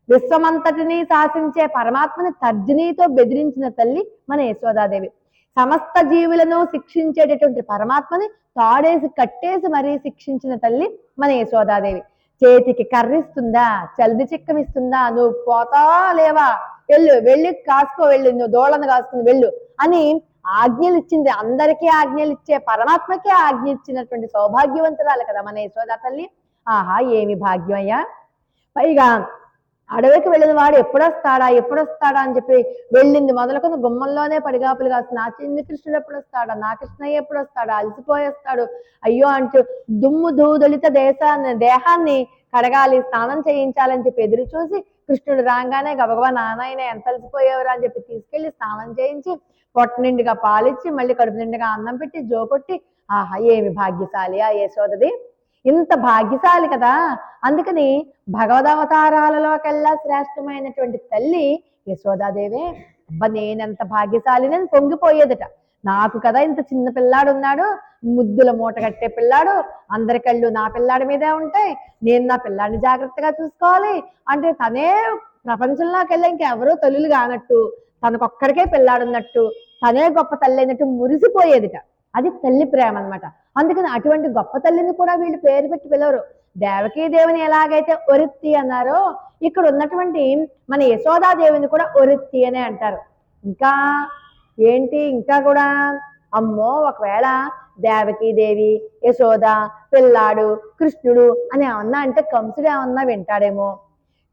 విశ్వమంతటిని శాసించే పరమాత్మని తర్జనీతో బెదిరించిన తల్లి మన యశోదాదేవి. సమస్త జీవులను శిక్షించేటటువంటి పరమాత్మని తాడేసి కట్టేసి మరీ శిక్షించిన తల్లి మన యశోదాదేవి. చేతికి కర్రిస్తుందా, చల్ది చిక్కమిస్తుందా, నువ్వు పోతావా లేవా, వెళ్ళి కాసుకో, వెళ్ళి నువ్వు దోళను కాసుకుని వెళ్ళు అని ఆజ్ఞలు ఇచ్చింది. అందరికీ ఆజ్ఞలు ఇచ్చే పరమాత్మకే ఆజ్ఞ ఇచ్చినటువంటి సౌభాగ్యవంతురాలు కదా మన యశోదా తల్లి. ఆహా ఏమి భాగ్యం అయ్యా. పైగా అడవికి వెళ్ళిన వాడు ఎప్పుడొస్తాడా అని చెప్పి వెళ్ళింది మొదలుకొని గుమ్మంలోనే పడిగాపులు కాసి నా చిన్ని కృష్ణుడు ఎప్పుడు వస్తాడా, నా కృష్ణయ్య ఎప్పుడు వస్తాడా, అలసిపోయేస్తాడు అయ్యో అంటూ దుమ్ము దూదలిత దేహాన్ని కడగాలి, స్నానం చేయించాలని చెప్పి ఎదురు చూసి కృష్ణుడు రాగానే గబగబా నానాయన ఎంత అలసిపోయేవరా అని చెప్పి తీసుకెళ్లి స్నానం చేయించి పొట్ట నిండుగా పాలిచ్చి మళ్ళీ కడుపు నిండుగా అన్నం పెట్టి జోకొట్టి ఆహా ఏమి భాగ్యశాలి ఆ యశోదది, ఇంత భాగ్యశాలి కదా. అందుకని భగవదవతారాలలోకెల్లా శ్రేష్టమైనటువంటి తల్లి యశోదాదేవే. అబ్బా నేనెంత భాగ్యశాలిని పొంగిపోయేదట. నాకు కదా ఇంత చిన్న పిల్లాడు ఉన్నాడు, ముద్దుల మూట కట్టే పిల్లాడు, అందరి కళ్ళు నా పిల్లాడి మీదే ఉంటాయి, నేను నా పిల్లాడిని జాగ్రత్తగా చూసుకోవాలి అంటే తనే ప్రపంచంలోకి వెళ్ళి ఇంకెవరో తల్లులు కానట్టు, తనకొక్కడికే పిల్లాడున్నట్టు, తనే గొప్ప తల్లి అయినట్టు మురిసిపోయేదిట. అది తల్లి ప్రేమ అనమాట. అందుకని అటువంటి గొప్ప తల్లిని కూడా వీళ్ళు పేరు పెట్టి పిలవరు. దేవకీదేవిని ఎలాగైతే ఒరిత్తి అన్నారో ఇక్కడ ఉన్నటువంటి మన యశోదాదేవిని కూడా ఒరిత్తి అనే అంటారు. ఇంకా ఏంటి, ఇంకా కూడా అమ్మో ఒకవేళ దేవకీదేవి, యశోద, పిల్లాడు, కృష్ణుడు అని ఏమన్నా అంటే కంసుడు ఏమన్నా వింటాడేమో.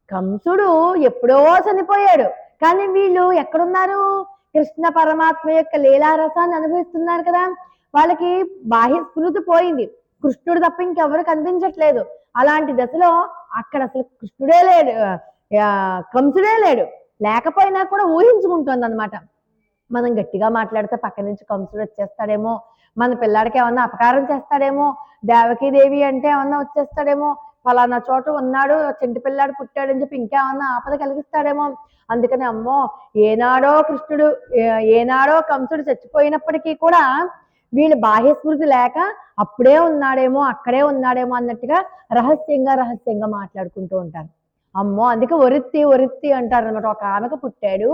కంసుడు ఎప్పుడో చనిపోయాడు, కానీ వీళ్ళు ఎక్కడున్నారు? కృష్ణ పరమాత్మ యొక్క లీలారసాన్ని అనుభవిస్తున్నారు కదా. వాళ్ళకి బాహ్య స్మృతి పోయింది, కృష్ణుడు తప్ప ఇంకెవరు కనిపించట్లేదు. అలాంటి దశలో అక్కడ అసలు కృష్ణుడే లేడు, కంసుడే లేడు. లేకపోయినా కూడా ఊహించుకుంటుంది అనమాట. మనం గట్టిగా మాట్లాడితే పక్క నుంచి కంసుడు వచ్చేస్తాడేమో, మన పిల్లాడికి ఏమన్నా అపకారం చేస్తాడేమో, దేవకీదేవి అంటే ఏమన్నా వచ్చేస్తాడేమో, ఫలానా చోట ఉన్నాడు చెంటి పిల్లాడు పుట్టాడని చెప్పి ఇంకేమన్నా ఆపద కలిగిస్తాడేమో. అందుకని అమ్మో ఏనాడో కృష్ణుడు, ఏనాడో కంసుడు చచ్చిపోయినప్పటికీ కూడా వీళ్ళు బాహ్య స్మృతి లేక అప్పుడే ఉన్నాడేమో, అక్కడే ఉన్నాడేమో అన్నట్టుగా రహస్యంగా మాట్లాడుకుంటూ ఉంటారు. అమ్మో అందుకే ఒరిత్తి అంటారు అనమాట. ఒక ఆమెకు పుట్టాడు,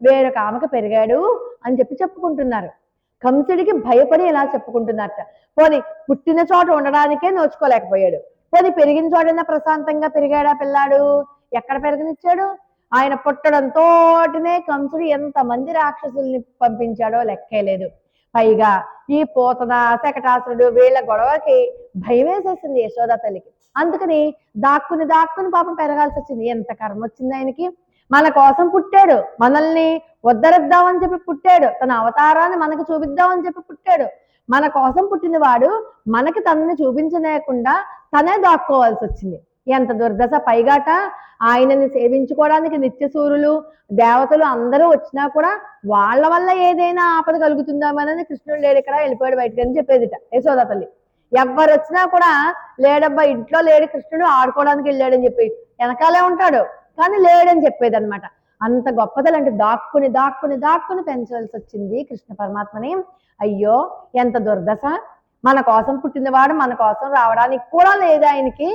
వేరొక ఆమెకు పెరిగాడు అని చెప్పి చెప్పుకుంటున్నారు. కంసుడికి భయపడి ఇలా చెప్పుకుంటున్నారట. పోనీ పుట్టిన చోట ఉండడానికే నోచుకోలేకపోయాడు, పోనీ పెరిగిన చోటైనా ప్రశాంతంగా పెరిగాడా పిల్లాడు? ఎక్కడ పెరగనిచ్చాడు? ఆయన పుట్టడంతోటినే కంసుడు ఎంతమంది రాక్షసుల్ని పంపించాడో లెక్కే లేదు. పైగా ఈ పోతన, శకటాసురుడు వీళ్ళ గొడవకి భయం వేసేసింది యశోద తల్లికి. అందుకని దాక్కుని పాపం పెరగాల్సి వచ్చింది. ఎంత కర్మ వచ్చింది ఆయనకి. మన కోసం పుట్టాడు, మనల్ని ఉద్ధరిద్దామని చెప్పి పుట్టాడు, తన అవతారాన్ని మనకు చూపిద్దామని చెప్పి పుట్టాడు. మన కోసం పుట్టిన వాడు మనకి తనని చూపించలేకుండా తనే దాక్కోవాల్సి వచ్చింది. ఎంత దుర్దశ. పైగాట ఆయనని సేవించుకోవడానికి నిత్యసూరులు దేవతలు అందరూ వచ్చినా కూడా వాళ్ళ వల్ల ఏదైనా ఆపద కలుగుతుందామని కృష్ణుడు లేడు ఇక్కడ, వెళ్ళిపోయాడు బయటకు అని చెప్పేదిట యశోద తల్లి. ఎవ్వరు వచ్చినా కూడా లేడబ్బా ఇంట్లో లేడు కృష్ణుడు, ఆడుకోవడానికి వెళ్ళాడని చెప్పి వెనకాలే ఉంటాడు కానీ లేడని చెప్పేది అనమాట. అంత గొప్పదలంటే దాక్కుని దాక్కుని దాక్కుని పెంచవలసి వచ్చింది కృష్ణ పరమాత్మని. అయ్యో ఎంత దుర్దశ. మన కోసం పుట్టినవాడు మన కోసం రావడానికి కూడా లేదు ఆయనకి.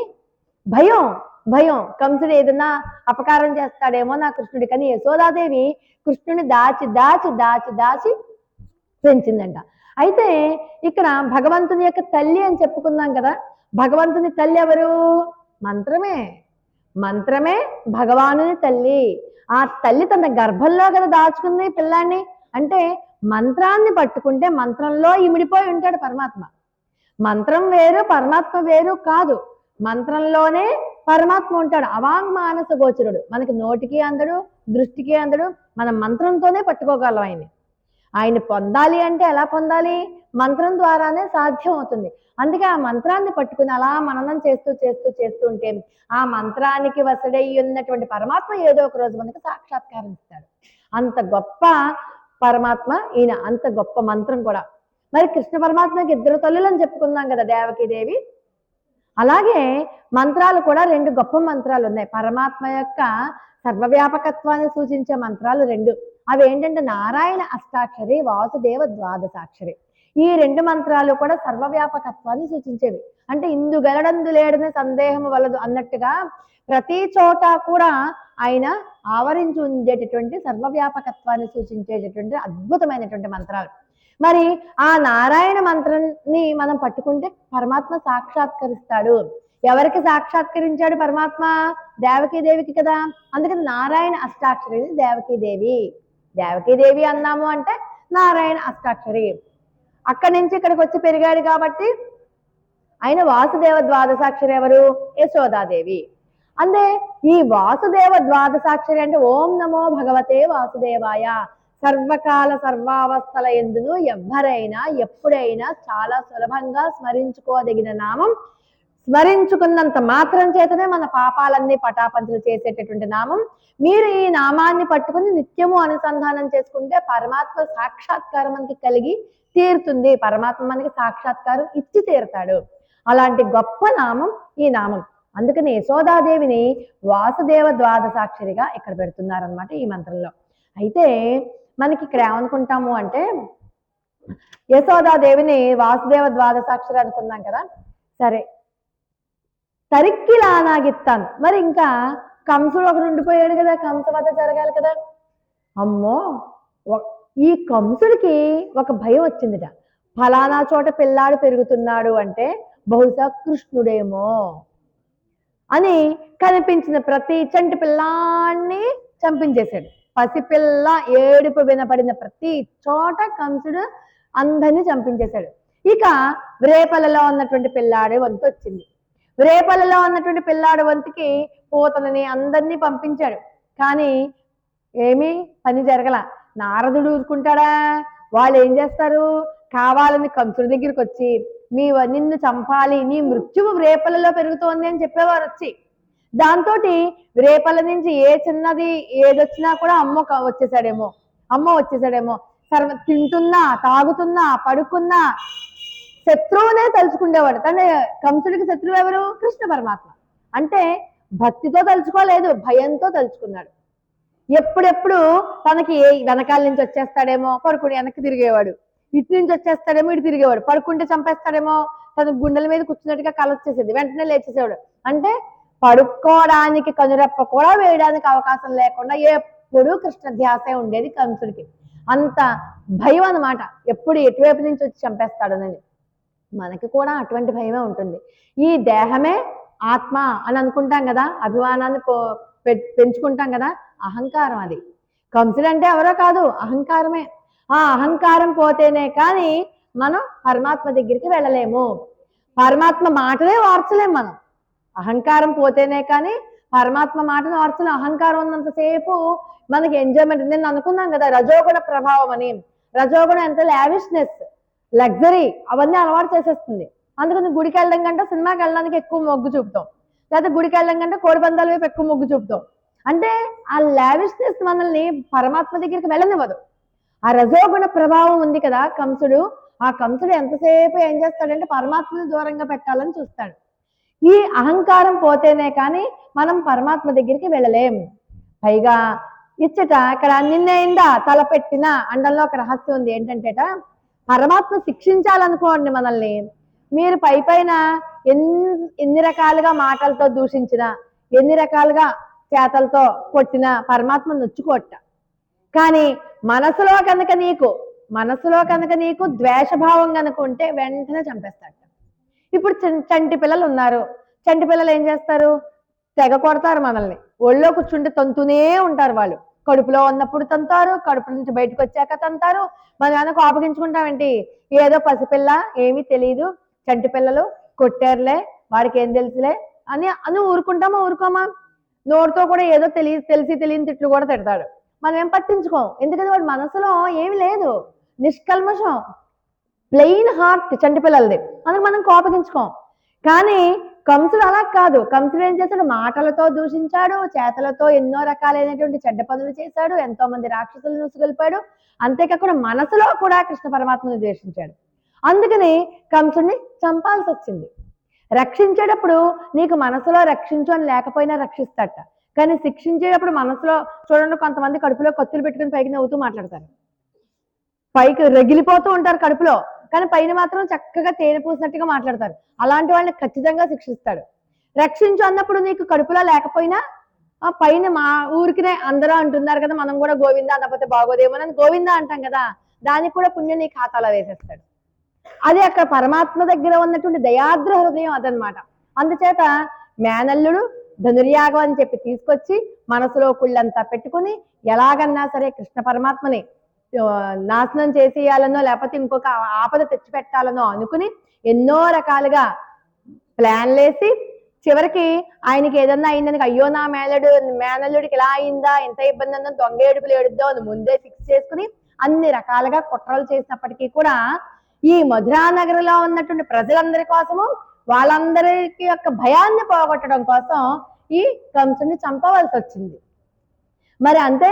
భయం భయం, కంసుడు ఏదన్నా అపకారం చేస్తాడేమో నా కృష్ణుడి. కానీ యశోదాదేవి కృష్ణుని దాచి దాచి దాచి దాచి పెంచిందంట. అయితే ఇక్కడ భగవంతుని యొక్క తల్లి అని చెప్పుకున్నాం కదా. భగవంతుని తల్లి ఎవరు? మంత్రమే. మంత్రమే భగవానుని తల్లి. ఆ తల్లి తన గర్భంలో కదా దాచుకుంది పిల్లాన్ని. అంటే మంత్రాన్ని పట్టుకుంటే మంత్రంలో ఇమిడిపోయి ఉంటాడు పరమాత్మ. మంత్రం వేరు పరమాత్మ వేరు కాదు, మంత్రంలోనే పరమాత్మ ఉంటాడు. అవాంగ్ మానస గోచరుడు, మనకి నోటికి అందడు దృష్టికి అందడు. మనం మంత్రంతోనే పట్టుకోగలం ఆయన్ని. ఆయన పొందాలి అంటే ఎలా పొందాలి? మంత్రం ద్వారానే సాధ్యం అవుతుంది. అందుకే ఆ మంత్రాన్ని పట్టుకుని అలా మననం చేస్తూ చేస్తూ చేస్తూ ఉంటే ఆ మంత్రానికి వసడై ఉన్నటువంటి పరమాత్మ ఏదో ఒక రోజు మనకి సాక్షాత్కారం ఇస్తాడు. అంత గొప్ప పరమాత్మ ఈయన, అంత గొప్ప మంత్రం కూడా. మరి కృష్ణ పరమాత్మకి ఇద్దరు తల్లులు అని చెప్పుకున్నాం కదా, దేవకీదేవి. అలాగే మంత్రాలు కూడా రెండు గొప్ప మంత్రాలు ఉన్నాయి. పరమాత్మ యొక్క సర్వవ్యాపకత్వాన్ని సూచించే మంత్రాలు రెండు. అవి ఏంటంటే నారాయణ అష్టాక్షరి, వాసుదేవ ద్వాదశాక్షరి. ఈ రెండు మంత్రాలు కూడా సర్వవ్యాపకత్వాన్ని సూచించేవి. అంటే ఇందు గలడందు లేడని సందేహం వలదు అన్నట్టుగా ప్రతి చోట కూడా ఆయన ఆవరించి ఉండేటటువంటి సర్వవ్యాపకత్వాన్ని సూచించేటటువంటి అద్భుతమైనటువంటి మంత్రాలు. మరి ఆ నారాయణ మంత్రాన్ని మనం పట్టుకుంటే పరమాత్మ సాక్షాత్కరిస్తాడు. ఎవరికి సాక్షాత్కరించాడు పరమాత్మ? దేవకీదేవికి కదా. అందుకని నారాయణ అష్టాక్షరి దేవకీదేవి. దేవకీదేవి అన్నాము అంటే నారాయణ అష్టాక్షరి. అక్కడి నుంచి ఇక్కడికి వచ్చి పెరిగాడు కాబట్టి ఆయన వాసుదేవ ద్వాదశాక్షరి ఎవరు? యశోదాదేవి. అంటే ఈ వాసుదేవ ద్వాదశాక్షరి అంటే ఓం నమో భగవతే వాసుదేవాయ. సర్వకాల సర్వావస్థల ఎందును ఎవ్వరైనా ఎప్పుడైనా చాలా సులభంగా స్మరించుకోదగిన నామం. స్మరించుకున్నంత మాత్రం చేతనే మన పాపాలన్నీ పటాపంచలు చేసేటటువంటి నామం. మీరు ఈ నామాన్ని పట్టుకుని నిత్యము అనుసంధానం చేసుకుంటే పరమాత్మ సాక్షాత్కారం మనకి కలిగి తీరుతుంది. పరమాత్మ మనకి సాక్షాత్కారం ఇచ్చి తీరుతాడు. అలాంటి గొప్ప నామం ఈ నామం. అందుకని యశోదాదేవిని వాసుదేవ ద్వాదశాక్షరిగా ఇక్కడ పెడుతున్నారనమాట ఈ మంత్రంలో. అయితే మనకి ఇక్కడ ఏమనుకుంటాము అంటే యశోదాదేవిని వాసుదేవ ద్వాదశాక్షరి అనుకున్నాం కదా. సరే, తరిక్కిలానాగిత్తాను. మరి ఇంకా కంసుడు ఒకడు ఉండిపోయాడు కదా, కంసవధ జరగాలి కదా. అమ్మో, ఈ కంసుడికి ఒక భయం వచ్చిందిట. ఫలానా చోట పిల్లాడు పెరుగుతున్నాడు అంటే బహుశా కృష్ణుడేమో అని కనిపించిన ప్రతి చంటి పిల్లాన్ని చంపించేశాడు. పసిపిల్ల ఏడుపు వినపడిన ప్రతి చోట కంసుడు అందరినీ చంపించేశాడు. ఇక రేపలలో ఉన్నటువంటి పిల్లాడి వంతు వచ్చింది. రేపలలో ఉన్నటువంటి పిల్లాడి వంతుకి పోతనని అందరినీ పంపించాడు. కానీ ఏమీ పని జరగల. నారదుడు ఊరుకుంటాడా? వాళ్ళు ఏం చేస్తారు? కావాలని కంసుడి దగ్గరికి వచ్చి నిన్ను చంపాలి, నీ మృత్యువు రేపలలో పెరుగుతోంది అని చెప్పేవారు వచ్చి. దాంతో రేపల నుంచి ఏ చిన్నది ఏదొచ్చినా కూడా అమ్మ వచ్చేసాడేమో తింటున్నా తాగుతున్నా పడుకున్నా శత్రువునే తలుచుకునేవాడు. కానీ కంసుడికి శత్రువు ఎవరు? కృష్ణ పరమాత్మ. అంటే భక్తితో తలుచుకోలేదు, భయంతో తలుచుకున్నాడు. ఎప్పుడెప్పుడు తనకి వెనకాల నుంచి వచ్చేస్తాడేమో పడుకుని వెనక్కి తిరిగేవాడు, ఇటు నుంచి వచ్చేస్తాడేమో ఇటు తిరిగేవాడు, పడుకుంటే చంపేస్తాడేమో తన గుండెల మీద కూర్చున్నట్టుగా కల వచ్చేసేది, వెంటనే లేచేసేవాడు. అంటే పడుకోవడానికి కనురెప్ప కూడా వేయడానికి అవకాశం లేకుండా ఎప్పుడు కృష్ణ ధ్యాసే ఉండేది కంసుడికి. అంత భయం అన్నమాట, ఎప్పుడు ఎటువైపు నుంచి వచ్చి చంపేస్తాడనని. మనకి కూడా అటువంటి భయమే ఉంటుంది. ఈ దేహమే ఆత్మ అని అనుకుంటాం కదా, అభిమానాన్ని పెంచుకుంటాం కదా, అహంకారం అది. కంసుడు అంటే ఎవరో కాదు, అహంకారమే. ఆ అహంకారం పోతేనే కానీ మనం పరమాత్మ దగ్గరికి వెళ్ళలేము, పరమాత్మ మాటనే వార్చలేము మనం. అహంకారం పోతేనే కానీ పరమాత్మ మాటను వార్చలేము. అహంకారం ఉన్నంతసేపు మనకి ఎంజాయ్మెంట్. నేను అనుకున్నాం కదా రజోగుణ ప్రభావం అని. రజోగుణం ఎంత లావిష్నెస్, లగ్జరీ అవన్నీ అలవాటు చేసేస్తుంది. అందుకని గుడికి వెళ్ళడం కంటే సినిమాకి వెళ్ళడానికి ఎక్కువ మొగ్గు చూపుతాం. లేదా గుడికి వెళ్ళం కంటే కోడిపందాల వైపు ఎక్కువ మొగ్గు చూపుతాం. అంటే ఆ లావిష్నెస్ మనల్ని పరమాత్మ దగ్గరికి వెళ్ళనివ్వదు. ఆ రజోగుణ ప్రభావం ఉంది కదా కంసుడు, ఆ కంసుడు ఎంతసేపు ఏం చేస్తాడంటే పరమాత్మని దూరంగా పెట్టాలని చూస్తాడు. ఈ అహంకారం పోతేనే కానీ మనం పరమాత్మ దగ్గరికి వెళ్ళలేం. పైగా ఇచ్చట ఇక్కడ నిన్నైందా తలపెట్టిన అండంలో ఒక రహస్యం ఉంది. ఏంటంటేట పరమాత్మ శిక్షించాలనుకోండి మనల్ని, మీరు పైన ఎన్ని రకాలుగా మాటలతో దూషించిన, ఎన్ని రకాలుగా చేతలతో కొట్టిన పరమాత్మ నొచ్చుకోట. కానీ మనసులో కనుక నీకు ద్వేషభావం కనుక ఉంటే వెంటనే చంపేస్తాడు. ఇప్పుడు చంటి పిల్లలు ఉన్నారు. చంటి పిల్లలు ఏం చేస్తారు? తెగ కొడతారు మనల్ని. ఒళ్ళో కూర్చుంటే తంతునే ఉంటారు వాళ్ళు. కడుపులో ఉన్నప్పుడు తంతారు, కడుపు నుంచి బయటకు వచ్చాక తంతారు. మనం ఏమైనా కోపగించుకుంటామేంటి? ఏదో పసిపిల్ల, ఏమీ తెలియదు, చంటి పిల్లలు కొట్టారులే, వాడికి ఏం తెలుసులే అని ఊరుకోమా? నోటితో కూడా ఏదో తెలిసి తెలియని తిట్లు కూడా తిడతాడు. మనం ఏం పట్టించుకోం. ఎందుకంటే వాడి మనసులో ఏమి లేదు, నిష్కల్మషం, ప్లెయిన్ హార్ట్ చంటి పిల్లలది. అందుకు మనం కోపగించుకోం. కానీ కంసుడు అలా కాదు. కంసుడు ఏం చేశాడు? మాటలతో దూషించాడు, చేతలతో ఎన్నో రకాలైనటువంటి చెడ్డ పనులు చేశాడు, ఎంతో మంది రాక్షసులను నూసుగొల్పాడు. అంతేకాకుండా మనసులో కూడా కృష్ణ పరమాత్మను ద్వేషించాడు. అందుకని కంసుడిని చంపాల్సి వచ్చింది. రక్షించేటప్పుడు నీకు మనసులో రక్షించు అని లేకపోయినా రక్షిస్తాట. కానీ శిక్షించేటప్పుడు మనసులో చూడండి, కొంతమంది కడుపులో కత్తులు పెట్టుకుని పైకి నవ్వుతూ మాట్లాడతారు. పైకి రగిలిపోతూ ఉంటారు కడుపులో, కానీ పైన మాత్రం చక్కగా తేనె పూసినట్టుగా మాట్లాడతారు. అలాంటి వాళ్ళని ఖచ్చితంగా శిక్షిస్తాడు. రక్షించు అన్నప్పుడు నీకు కడుపులో లేకపోయినా పైన మా ఊరికినే అందరూ అంటున్నారు కదా, మనం కూడా గోవిందా అన్నపోతే బాగోదేమోనని గోవిందా అంటాం కదా, దానికి కూడా పుణ్యం నీ ఖాతాలో వేసేస్తాడు. అది అక్కడ పరమాత్మ దగ్గర ఉన్నటువంటి దయాద్ర హృదయం అదనమాట. అందుచేత మేనల్లుడు ధనుర్యాగం అని చెప్పి తీసుకొచ్చి మనసులో కుళ్ళంతా పెట్టుకుని ఎలాగన్నా సరే కృష్ణ పరమాత్మని నాశనం చేసేయాలనో లేకపోతే ఇంకొక ఆపద తెచ్చిపెట్టాలనో అనుకుని ఎన్నో రకాలుగా ప్లాన్లేసి చివరికి ఆయనకి ఏదన్నా అయిందని, అయ్యో నా మేనల్లుడికి ఇలా అయిందా, ఎంత ఇబ్బంది ఉందో, దొంగ ఏడుపులు ఏడుద్దాం అని ముందే ఫిక్స్ చేసుకుని అన్ని రకాలుగా కుట్రలు చేసినప్పటికీ కూడా ఈ మధురా నగరంలో ఉన్నటువంటి ప్రజలందరి కోసము, వాళ్ళందరికి యొక్క భయాన్ని పోగొట్టడం కోసం ఈ కంసుని చంపవలసి వచ్చింది. మరి అంతే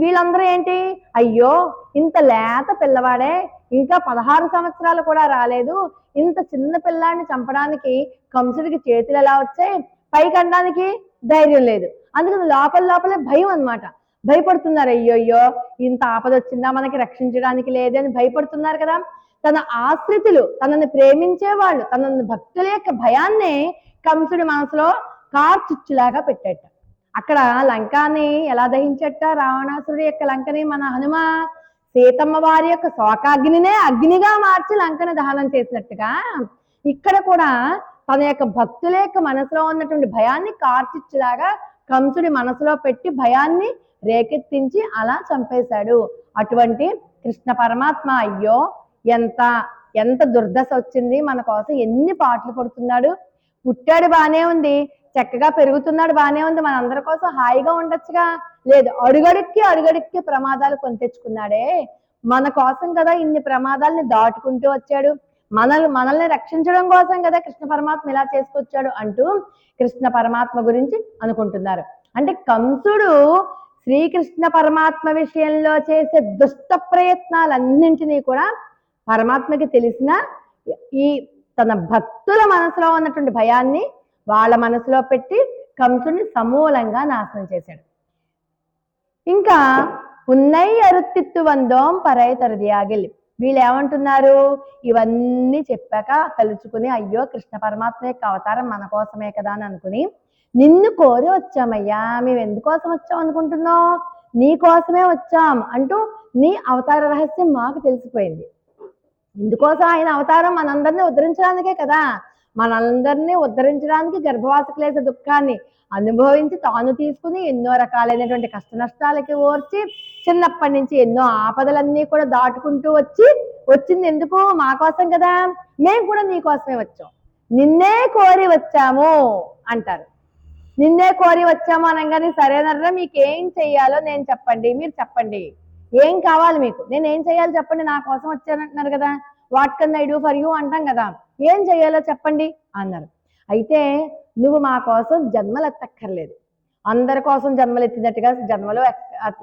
వీళ్ళందరూ ఏంటి, అయ్యో ఇంత లేత పిల్లవాడే, ఇంకా 16 సంవత్సరాలు కూడా రాలేదు, ఇంత చిన్న పిల్లాన్ని చంపడానికి కంసుడికి చేతులు ఎలా వచ్చాయి, పైకండానికి ధైర్యం లేదు. అందుకని లోపలే భయం అన్నమాట. భయపడుతున్నారు. అయ్యో ఇంత ఆపద వచ్చిందా, మనకి రక్షించడానికి లేదని భయపడుతున్నారు కదా. తన ఆశ్రితులు, తనని ప్రేమించే వాళ్ళు, తనని భక్తుల యొక్క భయాన్ని కంసుడి మనసులో కార్చుచ్చులాగా పెట్టేట. అక్కడ లంకాని ఎలా దహించట, రావణాసురుడి యొక్క లంకని మన హనుమ సీతమ్మ వారి యొక్క శోకాగ్నినే అగ్నిగా మార్చి లంకని దహనం చేసినట్టుగా ఇక్కడ కూడా తన యొక్క భక్తుల యొక్క మనసులో ఉన్నటువంటి భయాన్ని కార్చిచ్చులాగా కంసుడి మనసులో పెట్టి భయాన్ని రేకెత్తించి అలా చంపేశాడు. అటువంటి కృష్ణ పరమాత్మ అయ్యో ఎంత దుర్దశ వచ్చింది, మన కోసం ఎన్ని పాటలు పడుతున్నాడు. పుట్టాడు బానే ఉంది, చక్కగా పెరుగుతున్నాడు బానే ఉంది, మన అందరి కోసం హాయిగా ఉండొచ్చుగా. లేదు, అడుగడుక్కి ప్రమాదాలు కొని తెచ్చుకున్నాడే. మన కోసం కదా ఇన్ని ప్రమాదాలని దాటుకుంటూ వచ్చాడు, మనల్ని రక్షించడం కోసం కదా కృష్ణ పరమాత్మ ఇలా చేసుకొచ్చాడు అంటూ కృష్ణ పరమాత్మ గురించి అనుకుంటున్నారు. అంటే కంసుడు శ్రీకృష్ణ పరమాత్మ విషయంలో చేసే దుష్ట ప్రయత్నాలన్నింటినీ కూడా పరమాత్మకి తెలిసిన ఈ తన భక్తుల మనసులో ఉన్నటువంటి భయాన్ని వాళ్ళ మనసులో పెట్టి కంసుని సమూలంగా నాశనం చేశాడు. ఇంకా ఉన్నై అరుత్తిత్తు వందోం పరై తరుదియాగిల్. వీళ్ళు ఏమంటున్నారు, ఇవన్నీ చెప్పాక తలుచుకుని అయ్యో కృష్ణ పరమాత్మ యొక్క అవతారం మన కోసమే కదా అని అనుకుని, నిన్ను కోరి వచ్చామయ్యా, మేము ఎందుకోసం వచ్చాం అనుకుంటున్నావు, నీ కోసమే వచ్చాం అంటూ నీ అవతార రహస్యం మాకు తెలిసిపోయింది. ఇందుకోసం ఆయన అవతారం మనందరినీ ఉద్ధరించడానికే కదా. మనందరినీ ఉద్ధరించడానికి గర్భవాస క్లేశ దుఃఖాన్ని అనుభవించి తాను తీసుకుని ఎన్నో రకాలైనటువంటి కష్ట నష్టాలకి ఓర్చి చిన్నప్పటి నుంచి ఎన్నో ఆపదలన్నీ కూడా దాటుకుంటూ వచ్చింది ఎందుకు, మా కోసం కదా. మేము కూడా నీ కోసమే వచ్చాం, నిన్నే కోరి వచ్చాము అంటారు. నిన్నే కోరి వచ్చాము అనగానే సరేనర్రా, మీకేం చెయ్యాలో నేను చెప్పండి, మీరు చెప్పండి, ఏం కావాలి మీకు, నేను ఏం చెయ్యాలో చెప్పండి, నా కోసం వచ్చానంటున్నారు కదా, what can I do for you అంటాం కదా, ఏం చెయ్యాలో చెప్పండి అన్నారు. అయితే నువ్వు మా కోసం జన్మలు ఎత్తక్కర్లేదు, అందరి కోసం జన్మలు ఎత్తినట్టుగా జన్మలు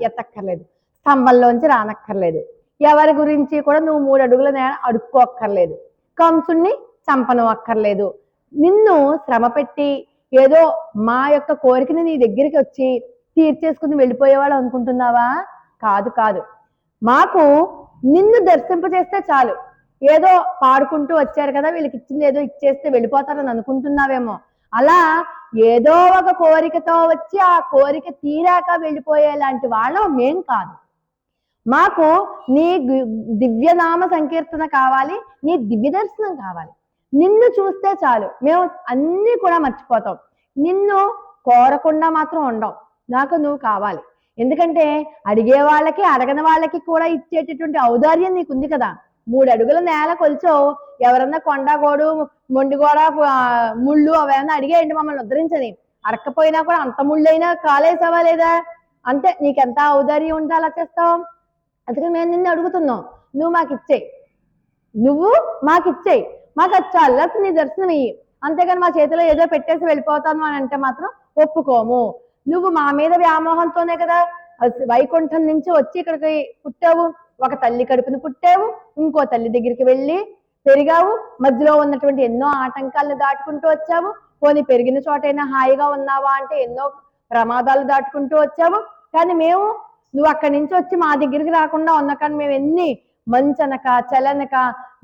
ఎత్తక్కర్లేదు, స్తంభంలోంచి రానక్కర్లేదు, ఎవరి గురించి కూడా నువ్వు 3 అడుగుల నేల అడుక్కోక్కర్లేదు, కంసుణ్ణి చంపను అక్కర్లేదు. నిన్ను శ్రమ పెట్టి ఏదో మా యొక్క కోరికని నీ దగ్గరికి వచ్చి తీర్చేసుకుని వెళ్ళిపోయేవాడు అనుకుంటున్నావా? కాదు కాదు. మాకు నిన్ను దర్శింపజేస్తే చాలు, ఏదో పాడుకుంటూ వచ్చారు కదా వీళ్ళకి ఇచ్చింది ఏదో ఇచ్చేస్తే వెళ్ళిపోతారని అనుకుంటున్నావేమో. అలా ఏదో ఒక కోరికతో వచ్చి ఆ కోరిక తీరాక వెళ్ళిపోయేలాంటి వాళ్ళం మేం కాదు. మాకు నీ దివ్యనామ సంకీర్తన కావాలి, నీ దివ్య దర్శనం కావాలి. నిన్ను చూస్తే చాలు, మేము అన్నీ కూడా మర్చిపోతాం. నిన్ను కోరకుండా మాత్రం ఉండం. నాకు నువ్వు కావాలి. ఎందుకంటే అడిగే వాళ్ళకి అడగని వాళ్ళకి కూడా ఇచ్చేటటువంటి ఔదార్యం నీకుంది కదా. 3 అడుగుల నేల కొలిచో ఎవరన్నా కొండగోడు మొండిగోడ ముళ్ళు అవేమన్నా అడిగేయండి మమ్మల్ని ఉద్ధరించని, అడక్కపోయినా కూడా అంత ముళ్ళైనా కాలేసావా లేదా? అంతే, నీకెంత ఔదార్యం ఉంటే అలా చేస్తావు. అందుకని మేము నిన్ను అడుగుతున్నాం, నువ్వు మాకు ఇచ్చేయి, నువ్వు మాకు ఇచ్చేయి, మాకు అది చాలు, లేకపోతే నీ దర్శనం ఇయ్యి. అంతేగాని మా చేతిలో ఏదో పెట్టేసి వెళ్ళిపోతాను అని అంటే మాత్రం ఒప్పుకోము. నువ్వు మా మీద వ్యామోహంతోనే కదా వైకుంఠం నుంచి వచ్చి ఇక్కడికి పుట్టావు. ఒక తల్లి కడుపుని పుట్టావు, ఇంకో తల్లి దగ్గరికి వెళ్ళి పెరిగావు, మధ్యలో ఉన్నటువంటి ఎన్నో ఆటంకాలను దాటుకుంటూ వచ్చావు. పోనీ పెరిగిన చోటైనా హాయిగా ఉన్నావా అంటే ఎన్నో ప్రమాదాలు దాటుకుంటూ వచ్చావు. కానీ మేము నువ్వు అక్కడి నుంచి వచ్చి మా దగ్గరికి రాకుండా ఉన్నా కానీ మేము ఎన్ని మంచనక చలనక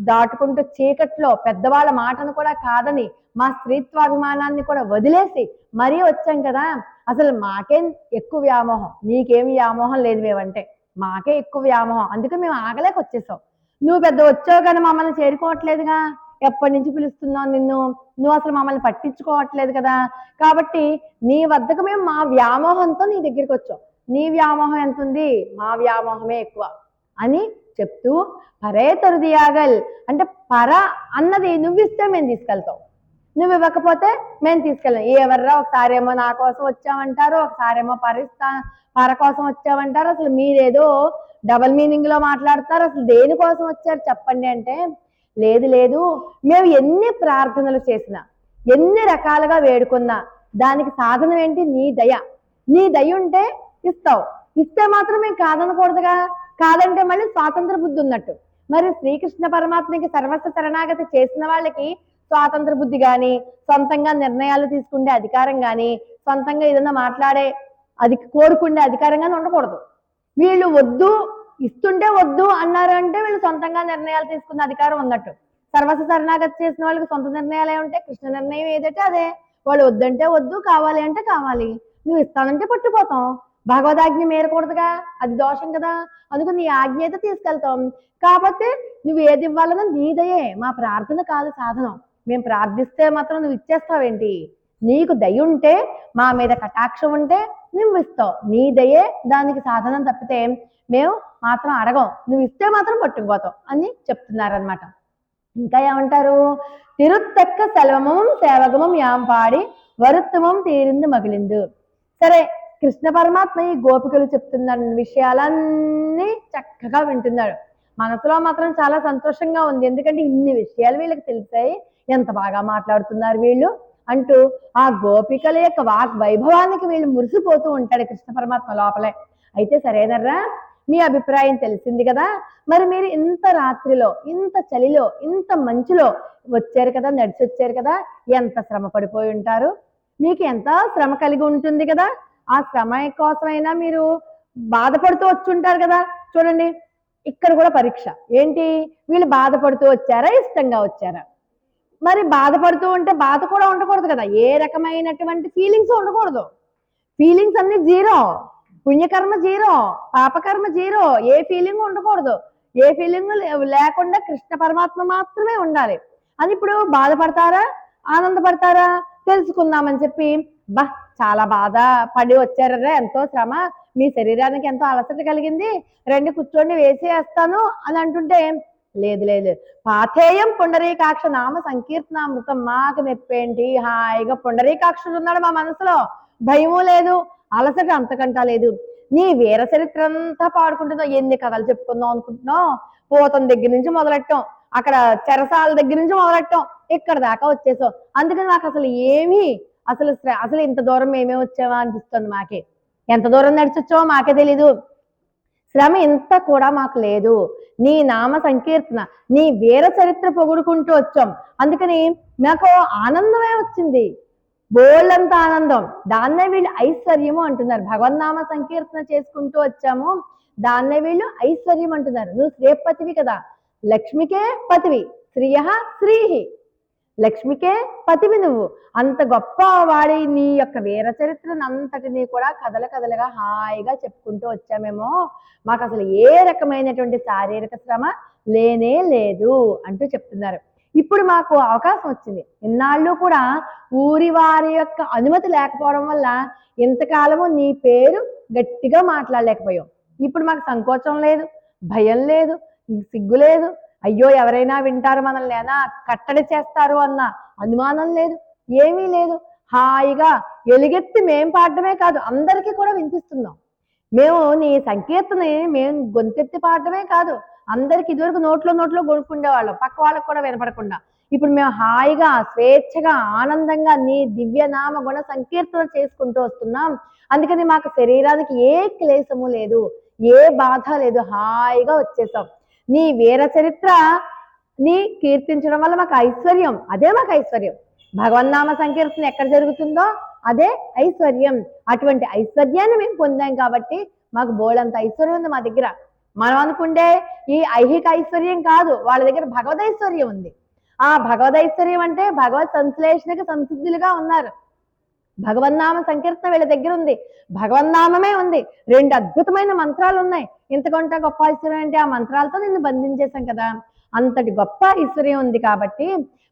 దాటుకుంటూ చీకట్లో పెద్దవాళ్ళ మాటను కూడా కాదని మా స్త్రీత్వాభిమానాన్ని కూడా వదిలేసి మరీ వచ్చాం కదా. అసలు మాకేం ఎక్కువ వ్యామోహం, నీకేం వ్యామోహం లేదు, మేమంటే మాకే ఎక్కువ వ్యామోహం. అందుకే మేము ఆగలేక వచ్చేసాం. నువ్వు పెద్ద వచ్చావు కానీ మమ్మల్ని చేరుకోవట్లేదుగా, ఎప్పటి నుంచి పిలుస్తున్నావు నిన్ను, నువ్వు అసలు మమ్మల్ని పట్టించుకోవట్లేదు కదా. కాబట్టి నీ వద్దకు మేము మా వ్యామోహంతో నీ దగ్గరికి వచ్చాం. నీ వ్యామోహం ఎంత ఉంది, మా వ్యామోహమే ఎక్కువ అని చెప్తూ పరే తొరుదియాగల్ అంటే పర అన్నది నువ్విస్తే మేము తీసుకెళ్తాం, నువ్వు ఇవ్వకపోతే మేము తీసుకెళ్ళాం. ఎవర్రా ఒకసారేమో నా కోసం వచ్చామంటారు, ఒకసారేమో పర కోసం వచ్చామంటారు. అసలు మీరేదో డబల్ మీనింగ్ లో మాట్లాడతారు. అసలు దేనికోసం వచ్చారు చెప్పండి అంటే, లేదు లేదు, మేము ఎన్ని ప్రార్థనలు చేసినా ఎన్ని రకాలుగా వేడుకున్నా దానికి సాధనం ఏంటి? నీ దయ. నీ దయ ఉంటే ఇస్తావు, ఇస్తే మాత్రం మేము కాదనకూడదుగా. కాదంటే మళ్ళీ స్వాతంత్ర బుద్ధి ఉన్నట్టు. మరి శ్రీకృష్ణ పరమాత్మకి సర్వస్వ శరణాగతి చేసిన వాళ్ళకి స్వాతంత్ర బుద్ధి కానీ, సొంతంగా నిర్ణయాలు తీసుకునే అధికారం కానీ, సొంతంగా ఏదన్నా మాట్లాడే అది కోరుకునే అధికారం కానీ ఉండకూడదు. వీళ్ళు వద్దు ఇస్తుంటే వద్దు అన్నారంటే వీళ్ళు సొంతంగా నిర్ణయాలు తీసుకునే అధికారం ఉన్నట్టు. సర్వస్వ శరణాగతి చేసిన వాళ్ళకి సొంత నిర్ణయాలు ఏముంటాయి? కృష్ణ నిర్ణయం ఏదంటే అదే. వాళ్ళు వద్దంటే వద్దు, కావాలి అంటే కావాలి. నువ్వు ఇస్తానంటే పట్టుపోతాం. భగవదాజ్ఞ మేరకూడదుగా, అది దోషం కదా. అందుకు నీ ఆజ్ఞ అయితే తీసుకెళ్తాం. కాబట్టి నువ్వు ఏది ఇవ్వాలన్నా నీదయే, మా ప్రార్థన కాదు సాధనం. మేము ప్రార్థిస్తే మాత్రం నువ్వు ఇచ్చేస్తావేంటి? నీకు దయ ఉంటే, మా మీద కటాక్షం ఉంటే నువ్వు ఇస్తావు. నీ దయే దానికి సాధనం తప్పితే మేము మాత్రం అడగం. నువ్వు ఇస్తే మాత్రం పట్టుకుపోతాం అని చెప్తున్నారనమాట. ఇంకా ఏమంటారు? తిరుత్తక్క సెల్వమం సేవగమం యాంపాడి వరుత్తమం తీరింది మగిలిందు. సరే, కృష్ణ పరమాత్మ ఈ గోపికలు చెప్తున్న విషయాలన్నీ చక్కగా వింటున్నాడు. మనసులో మాత్రం చాలా సంతోషంగా ఉంది. ఎందుకంటే ఇన్ని విషయాలు వీళ్ళకి తెలిసాయి, ఎంత బాగా మాట్లాడుతున్నారు వీళ్ళు అంటూ ఆ గోపికల యొక్క వాక్ వైభవానికి వీళ్ళు మురిసిపోతూ ఉంటాడు కృష్ణ పరమాత్మ లోపలే. అయితే సరేనర్రా, మీ అభిప్రాయం తెలిసింది కదా. మరి మీరు ఇంత రాత్రిలో, ఇంత చలిలో, ఇంత మంచులో వచ్చారు కదా, నడిచి వచ్చారు కదా, ఎంత శ్రమ పడిపోయి ఉంటారు, మీకు ఎంత శ్రమ కలిగి ఉంటుంది కదా. ఆ శ్రమ కోసమైనా మీరు బాధపడుతూ వచ్చుంటారు కదా. చూడండి, ఇక్కడ కూడా పరీక్ష ఏంటి? వీళ్ళు బాధపడుతూ వచ్చారా, ఇష్టంగా వచ్చారా? మరి బాధపడుతూ ఉంటే బాధ కూడా ఉండకూడదు కదా, ఏ రకమైనటువంటి ఫీలింగ్స్ ఉండకూడదు. ఫీలింగ్స్ అన్ని జీరో, పుణ్యకర్మ జీరో, పాపకర్మ జీరో, ఏ ఫీలింగ్ ఉండకూడదు. ఏ ఫీలింగ్ లేకుండా కృష్ణ పరమాత్మ మాత్రమే ఉండాలి. అని ఇప్పుడు బాధపడతారా, ఆనందపడతారా తెలుసుకుందామని చెప్పి, బా చాలా బాధ పడి వచ్చారా, ఎంతో శ్రమ, మీ శరీరానికి ఎంతో అలసట కలిగింది, రండి కూర్చోండి వేసేస్తాను అని అంటుంటే, లేదు లేదు, పాథేయం పుండరీకాక్ష నామ సంకీర్తనామృతం, మాకు నొప్పేంటి, హాయిగా పుండరీకాక్షుడు ఉన్నాడు మా మనసులో, భయము లేదు, అలసట అంతకంటా లేదు. నీ వీర చరిత్ర అంతా పాడుకుంటున్నావు, ఎన్ని కథలు చెప్పుకుందాం అనుకుంటున్నావు. పోతం దగ్గర నుంచి మొదలెట్టాం, అక్కడ చెరసాల దగ్గర నుంచి మొదలెట్టాం, ఇక్కడ దాకా వచ్చేసాం. అందుకని మాకు అసలు ఏమీ అసలు ఇంత దూరం మేమే వచ్చామా అనిపిస్తుంది మాకే. ఎంత దూరం నడిచొచ్చామో మాకే తెలీదు. శ్రమ ఇంత కూడా మాకు లేదు. నీ నామ సంకీర్తన, నీ వీర చరిత్ర పొగుడుకుంటూ వచ్చాం. అందుకని మాకు ఆనందమే వచ్చింది, బోళ్ళంత ఆనందం. దాన్నే వీళ్ళు ఐశ్వర్యము అంటున్నారు. భగవన్నామ సంకీర్తన చేసుకుంటూ వచ్చాము, దాన్నే వీళ్ళు ఐశ్వర్యం అంటున్నారు. నువ్వు శ్రీపతివి కదా, లక్ష్మికే పతివి, శ్రీయ శ్రీహి, లక్ష్మికే పతివి నువ్వు. అంత గొప్ప వాడి నీ యొక్క వీర చరిత్రను అంతటినీ కూడా కథలుగా హాయిగా చెప్పుకుంటూ వచ్చామేమో, మాకు అసలు ఏ రకమైనటువంటి శారీరక శ్రమ లేనే లేదు అంటూ చెప్తున్నారు. ఇప్పుడు మాకు అవకాశం వచ్చింది. ఇన్నాళ్ళు కూడా ఊరి వారి యొక్క అనుమతి లేకపోవడం వల్ల ఇంతకాలము నీ పేరు గట్టిగా మాట్లాడలేకపోయాం. ఇప్పుడు మాకు సంకోచం లేదు, భయం లేదు, సిగ్గు లేదు. అయ్యో ఎవరైనా వింటారు మనల్ని అన్నా, కట్టడి చేస్తారు అన్న అనుమానం లేదు, ఏమీ లేదు. హాయిగా ఎలుగెత్తి మేం పాడటమే కాదు, అందరికీ కూడా వినిపిస్తున్నాం. మేము నీ సంకీర్తనని మేము గొంతెత్తి పాడటమే కాదు, అందరికి ఇదివరకు నోట్లో కొనుక్కుండేవాళ్ళం, పక్క వాళ్ళకు కూడా వినపడకుండా. ఇప్పుడు మేము హాయిగా స్వేచ్ఛగా ఆనందంగా నీ దివ్యనామ గుణ సంకీర్తన చేసుకుంటూ వస్తున్నాం. అందుకని మాకు శరీరానికి ఏ క్లేశము లేదు, ఏ బాధ లేదు, హాయిగా వచ్చేసాం. నీ వీర చరిత్ర నీ కీర్తించడం వల్ల మాకు ఐశ్వర్యం, అదే మాకు ఐశ్వర్యం. భగవన్నామ సంకీర్తన ఎక్కడ జరుగుతుందో అదే ఐశ్వర్యం. అటువంటి ఐశ్వర్యాన్ని మేము పొందాం కాబట్టి మాకు బోళ్ళంత ఐశ్వర్యం ఉంది మా దగ్గర. మనం అనుకుంటే ఈ ఐహిక ఐశ్వర్యం కాదు, వాళ్ళ దగ్గర భగవదైశ్వర్యం ఉంది. ఆ భగవదైశ్వర్యం అంటే భగవత్ సంశ్లేషణకు సంసిద్ధులుగా ఉన్నారు. భగవన్నామ సంకీర్తన వీళ్ళ దగ్గర ఉంది, భగవన్నామమే ఉంది. 2 అద్భుతమైన మంత్రాలు ఉన్నాయి. ఇంతకంటే గొప్ప ఐశ్వర్యం అంటే ఆ మంత్రాలతో నిన్ను బంధించేశాం కదా. అంతటి గొప్ప ఐశ్వర్యం ఉంది కాబట్టి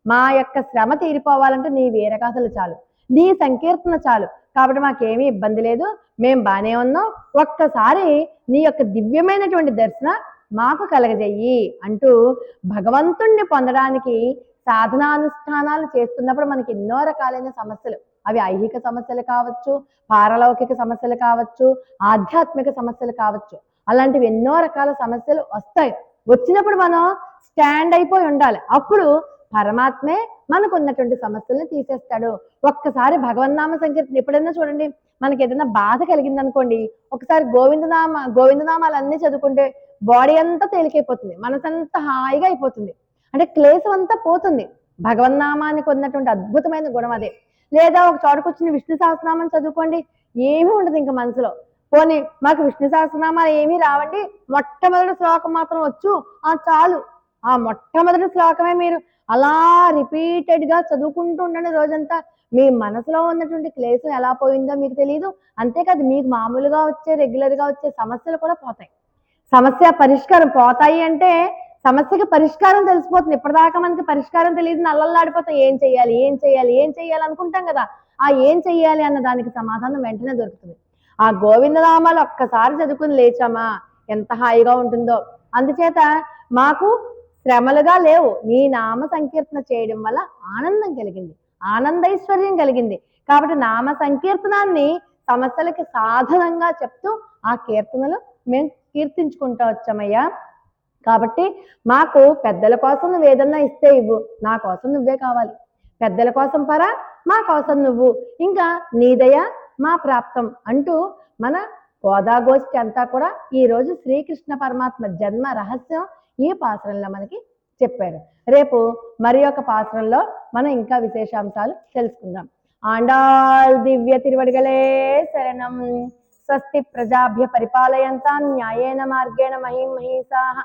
మా యొక్క శ్రమ తీరిపోవాలంటే నీ వీరగాథలు చాలు, నీ సంకీర్తన చాలు. కాబట్టి మాకేమీ ఇబ్బంది లేదు, మేము బాగానే ఉన్నాం. ఒక్కసారి నీ యొక్క దివ్యమైనటువంటి దర్శన మాకు కలగజెయ్యి అంటూ భగవంతుణ్ణి పొందడానికి సాధనానుష్ఠానాలు చేస్తున్నప్పుడు మనకి ఎన్నో రకాలైన సమస్యలు, అవి ఐహిక సమస్యలు కావచ్చు, పారలౌకిక సమస్యలు కావచ్చు, ఆధ్యాత్మిక సమస్యలు కావచ్చు, అలాంటివి ఎన్నో రకాల సమస్యలు వస్తాయి. వచ్చినప్పుడు మనం స్టాండ్ అయిపోయి ఉండాలి. అప్పుడు పరమాత్మే మనకు ఉన్నటువంటి సమస్యలను తీసేస్తాడు. ఒక్కసారి భగవన్నామ సంకీర్తన ఎప్పుడైనా చూడండి, మనకి ఏదైనా బాధ కలిగింది అనుకోండి, ఒకసారి గోవిందనామాలన్నీ చదువుకుంటే బాడీ అంతా తేలికైపోతుంది, మనసంతా హాయిగా అయిపోతుంది. అంటే క్లేశం అంతా పోతుంది. భగవన్నామానికి ఉన్నటువంటి అద్భుతమైన గుణం అదే. లేదా ఒక చోటుకు వచ్చిన విష్ణు సహస్రనామం చదువుకోండి, ఏమీ ఉండదు ఇంకా మనసులో. పోనీ మాకు విష్ణు సహస్రనామాలు ఏమీ రావండి, మొట్టమొదటి శ్లోకం మాత్రం వచ్చు, చాలు. ఆ మొట్టమొదటి శ్లోకమే మీరు అలా రిపీటెడ్గా చదువుకుంటూ ఉండండి రోజంతా. మీ మనసులో ఉన్నటువంటి క్లేశం ఎలా పోయిందో మీకు తెలియదు. అంతేకాదు, మీకు మామూలుగా వచ్చే రెగ్యులర్గా వచ్చే సమస్యలు కూడా పోతాయి. సమస్య పరిష్కారం పోతాయి అంటే సమస్యకి పరిష్కారం తెలిసిపోతుంది. ఇప్పటిదాకా మనకి పరిష్కారం తెలియదు, నల్లల్లాడిపోతాం. ఏం చెయ్యాలి అనుకుంటాం కదా. ఆ ఏం చెయ్యాలి అన్న దానికి సమాధానం వెంటనే దొరుకుతుంది. ఆ గోవిందనామాలు ఒక్కసారి చదువుకుని లేచామా ఎంత హాయిగా ఉంటుందో. అందుచేత మాకు శ్రమలుగా లేవు, నీ నామ సంకీర్తన చేయడం వల్ల ఆనందం కలిగింది, ఆనందైశ్వర్యం కలిగింది. కాబట్టి నామ సంకీర్తనాన్ని సమస్యలకి సాధనంగా చెప్తూ ఆ కీర్తనలు మేము కీర్తించుకుంటూ వచ్చామయ్యా. కాబట్టి మాకు పెద్దల కోసం నువ్వు ఏదన్నా ఇస్తే ఇవ్వు, నా కోసం నువ్వే కావాలి. పెద్దల కోసం పరా, మా కోసం నువ్వు, ఇంకా నీదయ మా ప్రాప్తం అంటూ మన గోదాగోష్ఠి అంతా కూడా ఈరోజు శ్రీకృష్ణ పరమాత్మ జన్మ రహస్యం ఈ పాసురంలో మనకి చెప్పారు. రేపు మరి ఒక పాసురంలో మనం ఇంకా విశేషాంశాలు తెలుసుకుందాం. ఆండాళ్ దివ్య తిరువడిగలే శరణం. స్వస్తి ప్రజాభ్య పరిపాలయంతాం న్యాయేన మార్గేణ మహిం మహిషాః.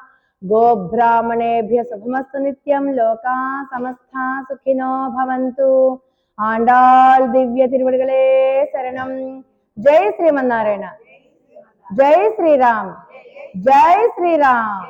గోబ్రాహ్మణేభ్య శుభమస్తు నిత్యం. లోకా సమస్తా సుఖినో భవంతు. ఆండాళ్ దివ్య తిరువడిగలే శరణం. జై శ్రీమన్నారాయణ. జై శ్రీరామ్. జై శ్రీరామ్.